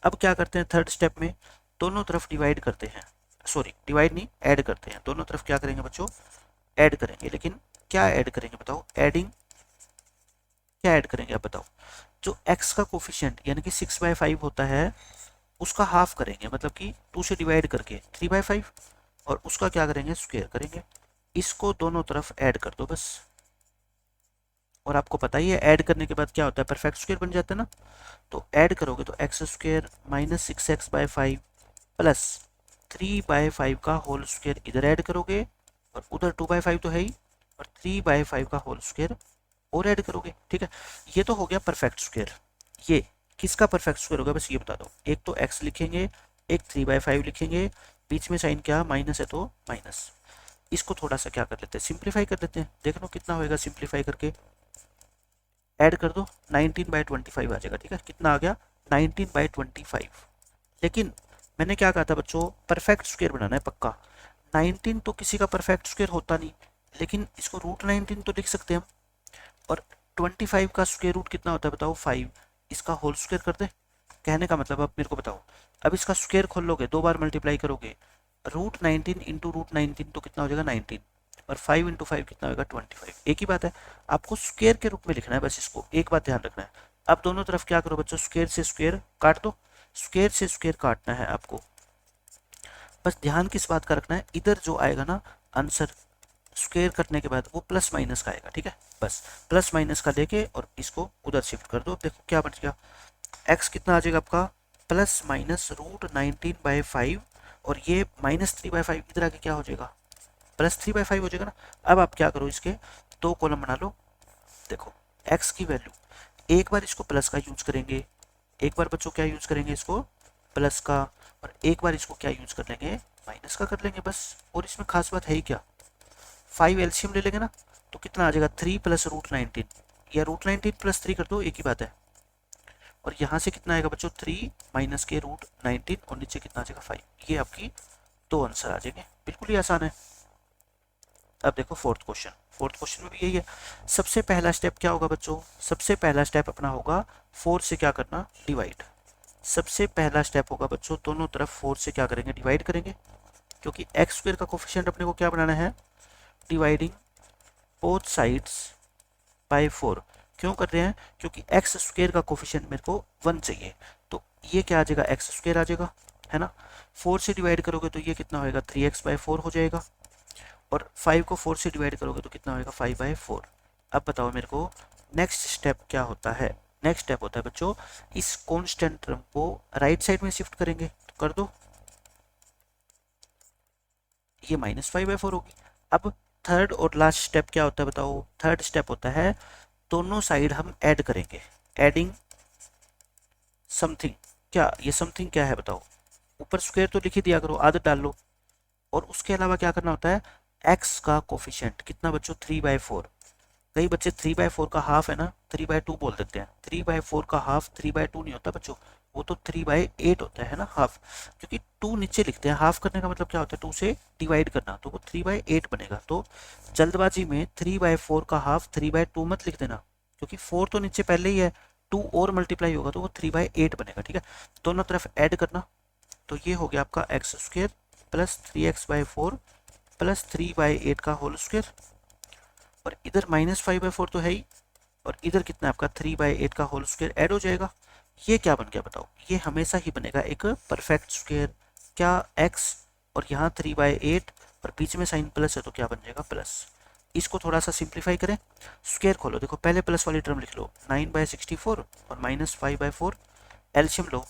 अब क्या करते हैं थर्ड स्टेप में, दोनों तरफ डिवाइड करते हैं, सॉरी डिवाइड नहीं ऐड करते हैं, दोनों तरफ क्या करेंगे बच्चों, ऐड करेंगे। लेकिन क्या ऐड करेंगे बताओ, एडिंग क्या ऐड करेंगे आप बताओ, जो x का कोफिशिएंट यानी कि 6/5 होता है उसका हाफ करेंगे, मतलब कि 2 से डिवाइड करके 3/5, और उसका क्या करेंगे, स्क्वायर करेंगे। इसको दोनों तरफ ऐड कर दो बस। और आपको पता ही है ऐड करने के बाद क्या होता है, परफेक्ट स्क्वायर बन जाता है ना। तो ऐड करोगे तो x² माइनस 6x/5 प्लस 3/5 का होल स्क्वायर इधर ऐड करोगे, और उधर 2/5 तो है ही, और 3/5 का होल स्क्वायर और ऐड करोगे। ठीक है, ये तो हो गया परफेक्ट स्क्वायर। ये किसका परफेक्ट स्क्वायर होगा बस ये बता दो, एक तो x लिखेंगे, एक 3/5 लिखेंगे, बीच में साइन क्या माइनस है तो माइनस। इसको थोड़ा सा क्या कर लेते हैं, सिंप्लीफाई कर लेते हैं, देख लो कितना होएगा सिंप्लीफाई करके। ऐड कर दो, 19/25 आ जाएगा। ठीक है, कितना आ गया, 19/25। लेकिन मैंने क्या कहा था बच्चों, परफेक्ट स्क्वायर बनाना है पक्का। 19 तो किसी का परफेक्ट स्क्वायर होता नहीं, लेकिन इसको √19 तो लिख सकते हैं हम। और 25 का स्क्वायर रूट कितना होता है बताओ, 5। इसका होल स्क्वायर कर दे, कहने का मतलब अब मेरे को बताओ, अब इसका स्क्वायर खोल लोगे, दो बार मल्टीप्लाई करोगे, √19 इंटू √19 तो कितना हो जाएगा 19, और 5 इंटू 5 कितना होगा 25। एक ही बात है, आपको स्क्वायर के रूप में लिखना है बस, इसको एक बात ध्यान रखना है। अब दोनों तरफ क्या करो बच्चों, स्क्वायर से स्क्वायर काट दो, स्क्वायर से स्क्वायर काटना है आपको। बस ध्यान किस बात का रखना है, इधर जो आएगा ना आंसर स्क्वायर करने के बाद वो प्लस माइनस का आएगा। ठीक है, बस प्लस माइनस का लेके और इसको उधर शिफ्ट कर दो। देखो क्या बच गया, x कितना आ जाएगा आपका, प्लस माइनस √19/5, और ये -3/5 इधर आके क्या हो जाएगा, +3/5 हो जाएगा ना। अब आप क्या करो, इसके दो कॉलम बना लो। देखो x की वैल्यू, एक बार इसको प्लस का यूज करेंगे, एक बार बच्चों क्या यूज करेंगे इसको प्लस का, और एक बार इसको क्या यूज कर लेंगे, माइनस का कर लेंगे बस। और इसमें खास बात है ही क्या, 5 एलसीएम ले लेंगे ना, तो कितना आ जाएगा 3 प्लस √19, या √19 प्लस 3 कर दो, एक ही बात है। और यहाँ से कितना आएगा बच्चों, 3 माइनस के √19, और नीचे कितना आ जाएगा 5। ये आपकी दो आंसर आ जाएंगे, बिल्कुल ही आसान है। अब देखो फोर्थ क्वेश्चन, फोर्थ क्वेश्चन में भी यही है। सबसे पहला स्टेप क्या होगा बच्चों, सबसे पहला स्टेप अपना होगा 4 से क्या करना, डिवाइड। सबसे पहला स्टेप होगा बच्चों, दोनों तरफ 4 से क्या करेंगे, डिवाइड करेंगे, क्योंकि x² का कोफिशिएंट अपने को क्या बनाना है, डिवाइडिंग बोथ साइड्स बाय 4। क्यों कर रहे हैं, क्योंकि x² का कोफिशिएंट मेरे को 1 चाहिए, तो ये क्या आ जाएगा, x² आ जाएगा, है ना। 4 से डिवाइड करोगे तो ये कितना होएगा, 3x/4 हो जाएगा, और 5 को 4 से डिवाइड करोगे तो कितना होएगा, 5/4। अब बताओ मेरे को नेक्स्ट स्टेप क्या होता है, नेक्स्ट स्टेप होता है बच्चों, इस कांस्टेंट टर्म को राइट साइड में शिफ्ट करेंगे, तो कर दो, ये -5/4 होगी। अब थर्ड और लास्ट स्टेप क्या होता है बताओ, थर्ड स्टेप होता है दोनों साइड हम ऐड करेंगे, एडिंग समथिंग। क्या ये समथिंग क्या है बताओ, ऊपर स्क्वायर तो लिख ही दिया करो, आदत डाल लो। और उसके अलावा क्या करना होता है, x का कोफिशिएंट कितना बच्चों, 3/4। कई बच्चे 3/4 का हाफ है ना 3/2 बोल देते हैं, 3/4 का हाफ 3/2 नहीं होता बच्चों, वो तो 3/8 होता है ना हाफ, क्योंकि 2 नीचे लिखते हैं। हाफ करने का मतलब क्या होता है, 2 से डिवाइड करना, तो वो 3/8 बनेगा। तो जल्दबाजी में 3/4 का हाफ 3/2 मत लिख देना, क्योंकि 4 तो नीचे पहले ही है, 2 और मल्टीप्लाई होगा तो वो 3/8 बनेगा। ठीक है, दोनों तरफ ऐड करना, तो ये हो गया आपका x² प्लस 3x/4 प्लस 3/8 का होल स्क्वायर, और इधर -5/4 तो है ही, और इधर कितना आपका 3/8 का होल स्क्वायर ऐड हो जाएगा। ये क्या बन गया बताओ? ये हमेशा ही बनेगा एक परफेक्ट स्क्वायर। क्या x और यहाँ 3/8 और बीच में साइन प्लस है तो क्या बन जाएगा प्लस। इसको थोड़ा सा सिंप्लीफाई करें, स्क्वायर खोलो, देखो पहले प्लस वाली टर्म लिख लो 9/64 और -5/4, एलसीएम लो,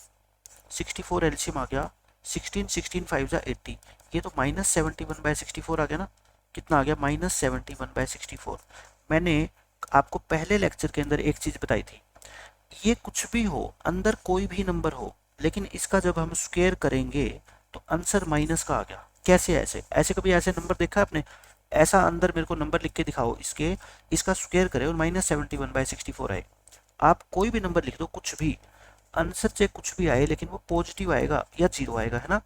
64 एलसीएम आ गया 16, 16 5 जा 80, ये तो -71/64 आ गया ना। कितना आ गया? -71/64। मैंने आपको पहले लेक्चर के अंदर एक चीज बताई थी, ये कुछ भी हो, अंदर कोई भी नंबर हो, लेकिन इसका जब हम स्क्वायर करेंगे तो आंसर माइनस का आ गया। कैसे? ऐसे ऐसे कभी ऐसे नंबर देखा आपने? ऐसा अंदर मेरे को नंबर लिख के दिखाओ इसके, इसका स्क्वायर करे और -71/64 आए। आप कोई भी नंबर लिख दो, कुछ भी आंसर चाहे कुछ भी आए, लेकिन वो पॉजिटिव आएगा या जीरो आएगा, है ना।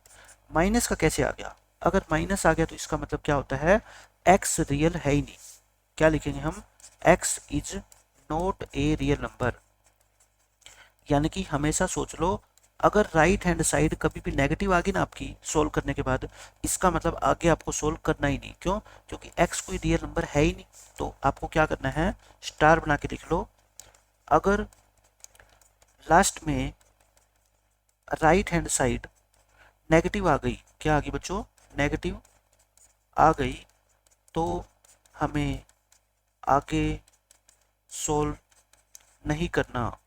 माइनस का कैसे आ गया? अगर माइनस आ गया तो इसका मतलब क्या होता है? एक्स रियल है ही नहीं। क्या लिखेंगे हम? X is not a real number. यानी कि हमेशा सोच लो, अगर राइट हैंड साइड कभी भी नेगेटिव आ गई ना आपकी सोल्व करने के बाद, इसका मतलब आगे आपको सोल्व करना ही नहीं। क्यों? क्योंकि एक्स कोई रियल नंबर है ही नहीं। तो आपको क्या करना है? स्टार बना के लिख लो। अगर लास्ट में राइट हैंड साइड नेगेटिव आ गई, क्या आ गई बच्चों? नेगेटिव आ गई, तो हमें आगे सोल्व नहीं करना।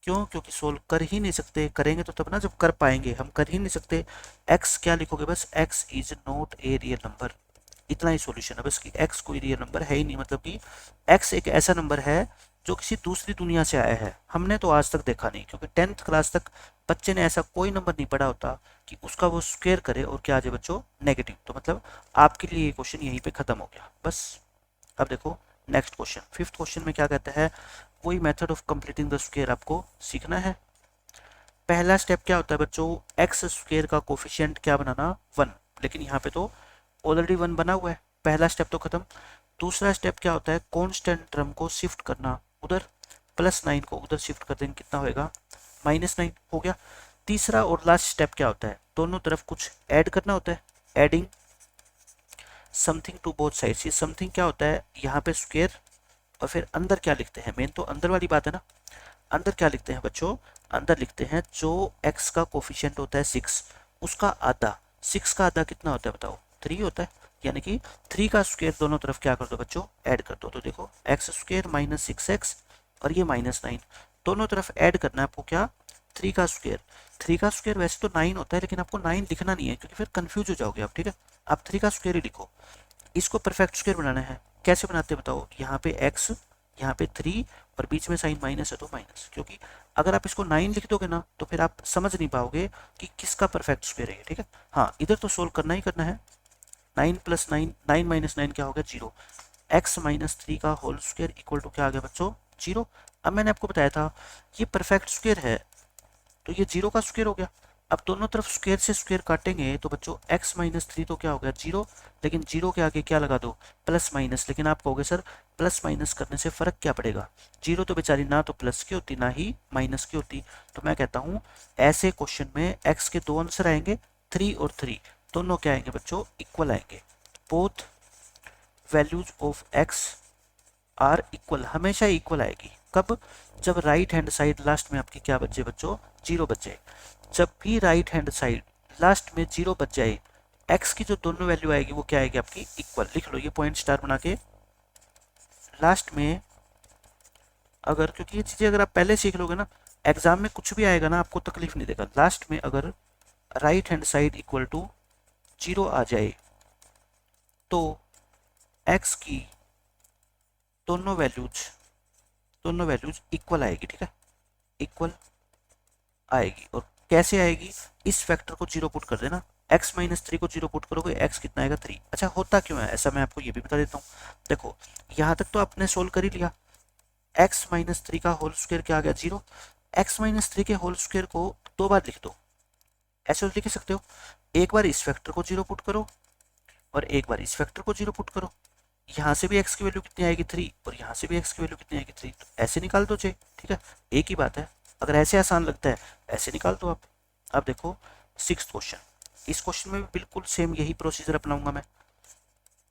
क्यों? क्योंकि सोल्व कर ही नहीं सकते। करेंगे तो तब ना जब कर पाएंगे, हम कर ही नहीं सकते। एक्स क्या लिखोगे? बस x is not a real number, इतना ही सॉल्यूशन है बस, कि एक्स कोई रियल नंबर है ही नहीं। मतलब कि एक्स एक ऐसा नंबर है जो किसी दूसरी दुनिया से आया है, हमने तो आज तक देखा नहीं। क्योंकि 10th क्लास तक बच्चे ने ऐसा कोई नंबर नहीं पढ़ा होता कि उसका वो स्क्वायर करे और क्या आ जाए बच्चों? नेगेटिव। तो मतलब आपके लिए ये क्वेश्चन यहीं पे खत्म हो गया बस। अब देखो नेक्स्ट क्वेश्चन, फिफ्थ क्वेश्चन में क्या कहता है? वही method of completing the square आपको सीखना है। पहला स्टेप क्या होता है बच्चों? एक्स स्क्वायर का कोफिशिएंट क्या बनाना? 1। लेकिन यहाँ पे तो ऑलरेडी 1 बना हुआ है, पहला स्टेप तो खत्म। दूसरा स्टेप क्या होता है? कांस्टेंट टर्म को शिफ्ट करना उधर, +9 को उधर शिफ्ट कर देंगे, कितना होएगा? -9 हो गया। तीसरा और लास्ट स्टेप क्या होता है? दोनों तरफ कुछ ऐड करना होता है, adding something to both sides. ये समथिंग क्या होता है? यहाँ पे स्क्वायर, और फिर अंदर क्या लिखते हैं? मेन तो अंदर वाली बात है ना। अंदर क्या लिखते हैं बच्चों? अंदर लिखते हैं जो x का कोफिशिएंट होता है 6, उसका आधा। 6 का आधा कितना होता है बताओ? 3 होता है। यानी कि 3 का स्क्वायर दोनों तरफ क्या कर दो बच्चों? ऐड कर दो। तो देखो x² -6x और ये -9, दोनों तरफ ऐड करना है आपको। क्या? 3 का स्क्वायर। 3 का स्क्वायर वैसे तो 9 होता है, लेकिन आपको 9 लिखना नहीं है क्योंकि फिर कंफ्यूज हो जाओगे आप, ठीक है। आप 3 का स्क्वायर ही लिखो। इसको परफेक्ट स्क्वायर बनाना है। कैसे बनाते हैं बताओ? यहाँ पे x, यहाँ पे 3 और बीच में साइन माइनस है तो माइनस। क्योंकि अगर आप इसको 9 लिख दोगे ना तो फिर आप समझ नहीं पाओगे कि किसका परफेक्ट स्क्वायर है, ठीक है। हाँ, इधर तो सोल्व करना ही करना है। 9 + 9, 9 - 9 क्या हो गया? 0। x - 3 का होल स्क्वायर इक्वल टू क्या आ गया बच्चों? 0। अब मैंने आपको बताया था ये परफेक्ट स्क्वायर है, तो ये 0 का स्क्वायर हो गया। अब दोनों तरफ स्क्वायर से स्क्वायर काटेंगे तो बच्चों x - 3 तो क्या हो गया? 0। लेकिन 0 के आगे क्या लगा दो? Plus minus. लेकिन आप कहोगे सर प्लस माइनस करने से फर्क क्या पड़ेगा? 0 तो बेचारी ना तो प्लस की होती ना ही माइनस की होती। तो मैं कहता हूँ ऐसे क्वेश्चन में x के दो आंसर आएंगे, 3 और 3 दोनों क्या आएंगे बच्चों? इक्वल आएंगे। Both values of x are equal, हमेशा इक्वल आएगी। कब? जब राइट हैंड साइड लास्ट में आपकी क्या बचे बच्चों? 0 बच जाए। जब भी राइट हैंड साइड लास्ट में 0 बच जाए, x की जो दोनों वैल्यू आएगी वो क्या आएगी आपकी? इक्वल। लिख लो ये पॉइंट स्टार बना के। लास्ट में अगर, क्योंकि ये चीजें अगर आप पहले सीख लोगे ना, एग्जाम में कुछ भी आएगा ना आपको तकलीफ नहीं देगा। लास्ट में अगर right hand side equal to 0 आ जाए तो x की दोनों वैल्यूज इक्वल आएगी, ठीक है। इक्वल आएगी। और कैसे आएगी? इस फैक्टर को 0 पुट कर देना, x - 3 को 0 पुट करोगे, x कितना आएगा? 3। अच्छा, होता क्यों है ऐसा मैं आपको ये भी बता देता हूँ। देखो यहाँ तक तो आपने सोल्व कर ही लिया। x - 3 का होल स्क्वायर क्या आ गया? 0। x - 3 के होल स्क्वायर को 2 बार लिख दो, ऐसे लिख सकते हो। एक बार इस फैक्टर को 0 पुट करो और एक बार इस फैक्टर को 0 पुट करो। यहाँ से भी x की वैल्यू कितनी आएगी? 3, और यहाँ से भी x की वैल्यू कितनी आएगी? 3। तो ऐसे निकाल दो चाहिए, ठीक है, एक ही बात है। अगर ऐसे आसान लगता है ऐसे निकाल दो आप। अब देखो सिक्स्थ क्वेश्चन, इस क्वेश्चन में भी बिल्कुल सेम यही प्रोसीजर अपनाऊंगा मैं।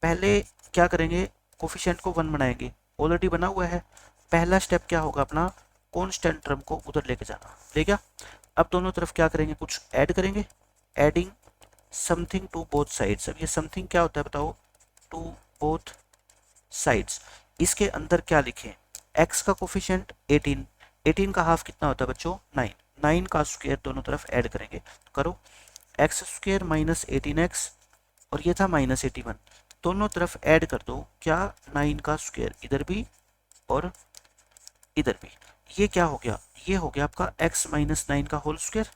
पहले क्या करेंगे, कोफिशिएंट को 1 बनाएंगे, ऑलरेडी बना हुआ है। पहला स्टेप क्या होगा अपना, कांस्टेंट टर्म को उधर लेके जाना, ले गया। अब दोनों तरफ क्या करेंगे, कुछ ऐड करेंगे, adding something to both sides. अब ये समथिंग क्या होता है बताओ, टू बोथ साइड्स। इसके अंदर क्या लिखें, x का कोफिशिएंट 18, 18 का हाफ कितना होता है बच्चों 9, 9 का स्क्वायर दोनों तरफ ऐड करेंगे, तो करो एक्स स्क्वायर माइनस 18x, और ये था माइनस 81, दोनों तरफ ऐड कर दो क्या, 9 का स्क्वायर इधर भी और इधर भी। ये क्या हो गया, ये हो गया आपका x माइनस 9 का होल स्क्वायर,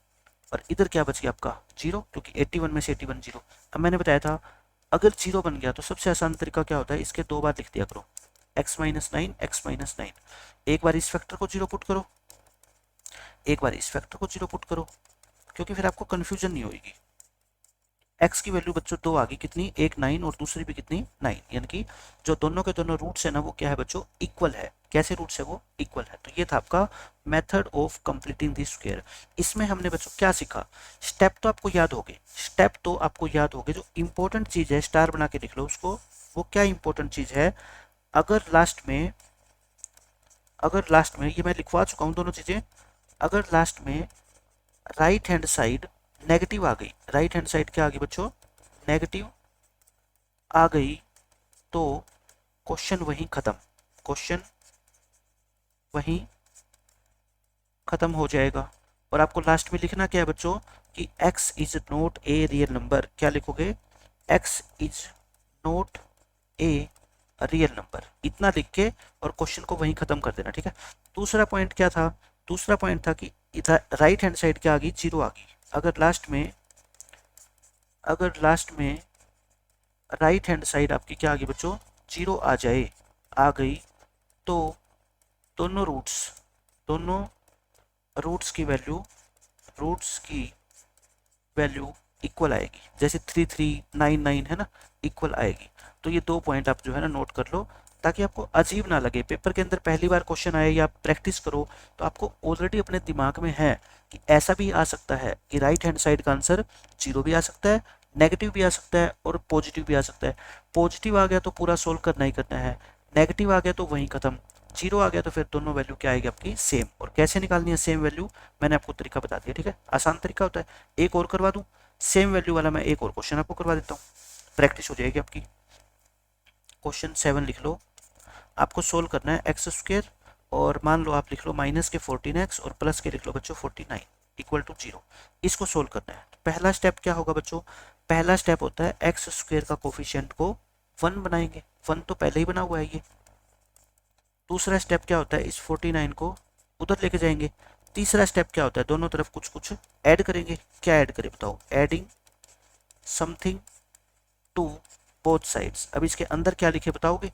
और इधर क्या बच गया आपका 0, क्योंकि 81 में से 81 जीरो। अब मैंने बताया था अगर 0 बन गया तो सबसे आसान तरीका क्या होता है, इसके 2 बार लिख दिया करो, x माइनस 9, x माइनस 9। एक बार इस फैक्टर को 0 पुट करो, एक बार इस फैक्टर को 0 पुट करो, क्योंकि फिर आपको कंफ्यूजन नहीं होगी। x की वैल्यू बच्चों 2 आ गई, कितनी, एक 9 और दूसरी भी कितनी 9, यानी कि जो दोनों के दोनों रूट्स है ना वो क्या है बच्चों, इक्वल है। कैसे रूट्स है वो, इक्वल है। तो ये था आपका method of completing the square. इसमें हमने बच्चों क्या सीखा, स्टेप तो आपको याद होंगे, स्टेप तो आपको याद होंगे। जो इंपॉर्टेंट चीज है स्टार बना के लिख लो उसको, वो क्या इंपॉर्टेंट चीज है, अगर लास्ट में ये मैं लिखवा चुका हूँ दोनों चीजें, अगर लास्ट में राइट हैंड साइड नेगेटिव आ गई, राइट हैंड साइड क्या आ गई बच्चों, नेगेटिव आ गई, तो क्वेश्चन वहीं खत्म, क्वेश्चन वहीं खत्म हो जाएगा। और आपको लास्ट में लिखना क्या है बच्चों, कि x is not a real number. क्या लिखोगे, x is not a real number, इतना लिख के और क्वेश्चन को वहीं खत्म कर देना, ठीक है। दूसरा पॉइंट क्या था, दूसरा पॉइंट था कि इधर राइट हैंड साइड क्या आ गई, 0 आ गई। अगर लास्ट में राइट हैंड साइड आपकी क्या आ गई बच्चों, 0 आ जाए, आ गई, तो दोनों रूट्स की वैल्यू इक्वल आएगी। जैसे 3399 है ना, इक्वल आएगी। तो ये 2 पॉइंट आप जो है ना नोट कर लो, ताकि आपको अजीब ना लगे। पेपर के अंदर पहली बार क्वेश्चन आए या आप प्रैक्टिस करो तो आपको ऑलरेडी अपने दिमाग में है कि ऐसा भी आ सकता है कि राइट हैंड साइड का आंसर 0 भी आ सकता है, नेगेटिव भी आ सकता है और पॉजिटिव भी आ सकता है। पॉजिटिव आ गया तो पूरा सोल्व करना ही करना है, नेगेटिव आ गया तो वहीं खत्म, 0 आ गया तो फिर दोनों वैल्यू क्या आएगी आपकी सेम। और कैसे निकालनी है सेम वैल्यू, मैंने आपको तरीका बता दिया, ठीक है, आसान तरीका होता है। एक और करवा दूं सेम वैल्यू वाला, मैं एक और क्वेश्चन आपको करवा देता हूँ, प्रैक्टिस हो जाएगी आपकी। क्वेश्चन 7 लिख लो, आपको सोल्व करना है एक्स स्क्वायर, और मान लो आप लिख लो माइनस के 14x और प्लस के लिख लो बच्चों 49 इक्वल टू 0। इसको सोल्व करना है। तो पहला स्टेप क्या होगा बच्चों, पहला स्टेप होता है एक्स स्क्वायर का कोफिशिएंट को 1 बनाएंगे, 1 तो पहले ही बना हुआ है ये। दूसरा स्टेप क्या होता है, इस 49 को उधर लेके जाएंगे। तीसरा स्टेप क्या होता है, दोनों तरफ कुछ कुछ ऐड करेंगे। क्या ऐड करें बताओ, adding something to both sides. अब इसके अंदर क्या लिखे बताओगे,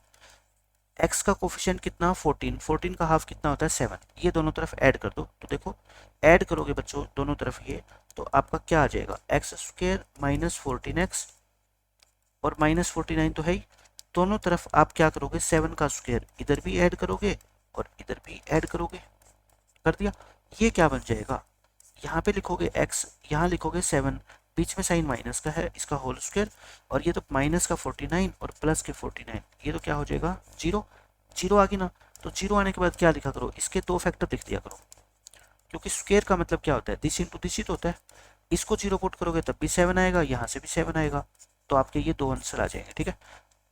x का कोफिशिएंट कितना 14, 14 का हाफ कितना होता है 7, ये दोनों तरफ ऐड कर दो। तो देखो ऐड करोगे बच्चों दोनों तरफ ये, तो आपका क्या आ जाएगा, एक्स स्क्वायर माइनस 14x और माइनस 49 तो है ही। दोनों तरफ आप क्या करोगे, 7 का स्क्वायर इधर भी ऐड करोगे और इधर भी ऐड करोगे, कर दिया। ये क्या बन जाएगा, यहाँ पे लिखोगे x, यहाँ लिखोगे 7, बीच में साइन माइनस का है, इसका होल स्क्वायर, और ये तो माइनस का 49 और प्लस के 49, ये तो क्या हो जाएगा 0, 0 आ गई ना। तो 0 आने के बाद क्या लिखा करो, इसके 2 फैक्टर लिख दिया करो, क्योंकि स्क्वायर का मतलब क्या होता है, दिस इंटू दिस ही तो होता है। इसको 0 पुट करोगे तब भी 7 आएगा, यहाँ से भी 7 आएगा, तो आपके ये 2 आंसर आ जाएंगे, ठीक है।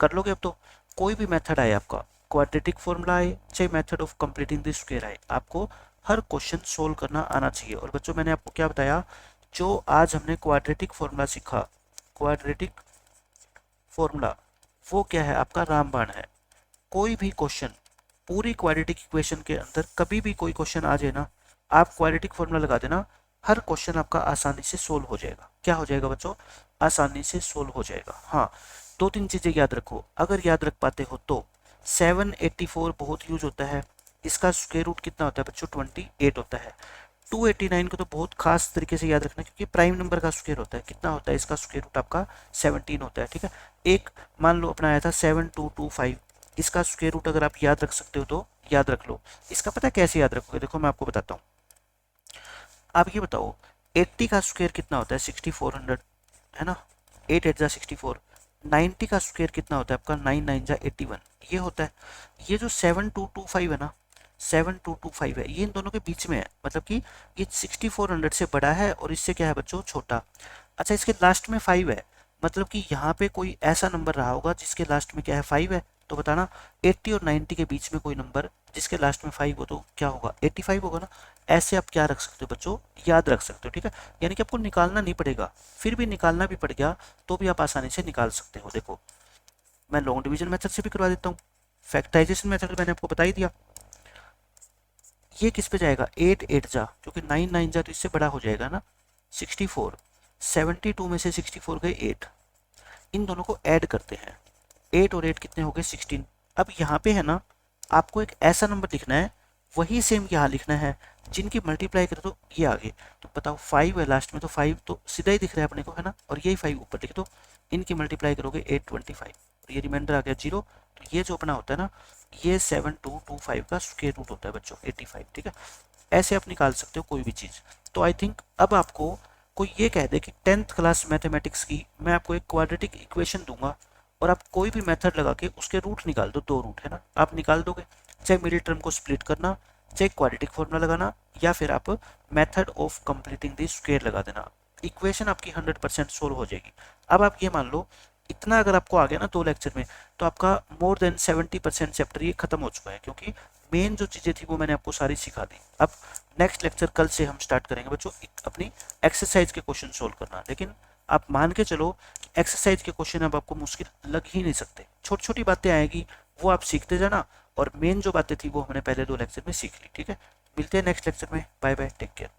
कर लोगे अब तो। कोई भी मेथड आए आपका, क्वाड्रेटिक फॉर्मूला आए चाहे method of completing the square आए, आपको हर क्वेश्चन सोल्व करना आना चाहिए। और बच्चों मैंने आपको क्या बताया, जो आज हमने क्वाड्रेटिक फॉर्मूला सीखा, क्वाड्रेटिक फॉर्मूला वो क्या है आपका रामबाण है। कोई भी क्वेश्चन पूरी क्वाड्रेटिक इक्वेशन के अंदर कभी भी कोई क्वेश्चन आ जाए ना, आप क्वाड्रेटिक फॉर्मूला लगा देना, हर क्वेश्चन आपका आसानी से सोल्व हो जाएगा। क्या हो जाएगा बच्चों, आसानी से सोल्व हो जाएगा। हाँ, 2-3 चीजें याद रखो, अगर याद रख पाते हो तो 784 बहुत यूज होता है, इसका स्क्वायर रूट कितना होता है बच्चों 28 होता है। 289 को तो बहुत खास तरीके से याद रखना, क्योंकि प्राइम नंबर का स्क्वायर होता है, कितना होता है इसका स्क्वायर रूट आपका 17 होता है, ठीक है। एक मान लो अपना आया था 7225, इसका स्क्वायर रूट अगर आप याद रख सकते हो तो याद रख लो। इसका पता कैसे याद रखोगे, देखो मैं आपको बताता हूँ। आप ये बताओ 80 का स्क्वायर कितना होता है 6400, है ना, 8 8 जा 64। 90 का स्क्वायर कितना होता है आपका, 9 9 जा 81, ये होता है। ये जो 7225 है ना, 7225 है, ये इन दोनों के बीच में है, मतलब कि ये 6400 से बड़ा है और इससे क्या है बच्चों, छोटा। अच्छा, इसके लास्ट में 5 है, मतलब कि यहाँ पे कोई ऐसा नंबर रहा होगा जिसके लास्ट में क्या है, 5 है। तो बताना 80 और 90 के बीच में कोई नंबर जिसके लास्ट में 5 हो तो क्या होगा, 85 होगा ना। ऐसे आप क्या रख सकते हो बच्चों, याद रख सकते हो, ठीक है। यानी कि आपको निकालना नहीं पड़ेगा, फिर भी निकालना भी पड़ गया तो भी आप आसानी से निकाल सकते हो। देखो, मैं लॉन्ग डिवीजन मेथड से भी करवा देता हूँ, फैक्टराइजेशन मेथड मैंने आपको बता ही दिया। ये किस पे जाएगा, 8 8 जा, क्योंकि 9 9 जा तो इससे बड़ा हो जाएगा ना, 64। 72 में से 64 गए 8, इन दोनों को ऐड करते हैं, 8 और 8 कितने हो गए, 16। अब यहाँ पे है ना, आपको एक ऐसा नंबर लिखना है, वही सेम यहाँ लिखना है, जिनकी मल्टीप्लाई करो तो ये आगे। तो बताओ 5 है लास्ट में, तो 5 तो सीधा ही दिख रहा है अपने को, है ना, और यही 5 ऊपर लिख दो, इनकी मल्टीप्लाई करोगे 825 और ये रिमाइंडर आ गया 0। तो ये जो अपना होता है ना, ये 7225 का स्क्वायर रूट होता है बच्चों, 85, ठीक है। ऐसे आप निकाल सकते हो कोई भी चीज़। तो आई थिंक अब आपको कोई ये कह दे कि 10th क्लास मैथमेटिक्स की मैं आपको एक क्वाड्रेटिक इक्वेशन दूंगा और आप कोई भी मेथड लगा के उसके रूट निकाल दो, 2 रूट है ना, आप निकाल दोगे, चाहे मिडिल टर्म को स्प्लिट करना, चाहे क्वाड्रेटिक फॉर्मूला लगाना, या फिर आप method of completing the square लगा देना, इक्वेशन आपकी 100% सोल्व हो जाएगी। अब आप ये मान लो, इतना अगर आपको आ गया ना 2 लेक्चर में, तो आपका मोर देन 70% चैप्टर ये खत्म हो चुका है, क्योंकि मेन जो चीज़ें थी वो मैंने आपको सारी सिखा दी। अब नेक्स्ट लेक्चर कल से हम स्टार्ट करेंगे बच्चों अपनी एक्सरसाइज के क्वेश्चन सोल्व करना, लेकिन आप मान के चलो एक्सरसाइज के क्वेश्चन अब आपको मुश्किल लग ही नहीं सकते, छोटी छोटी बातें आएगी वो आप सीखते जाना, और मेन जो बातें थी वो हमने पहले 2 लेक्चर में सीख ली, ठीक है। मिलते हैं नेक्स्ट लेक्चर में, बाय बाय, टेक केयर।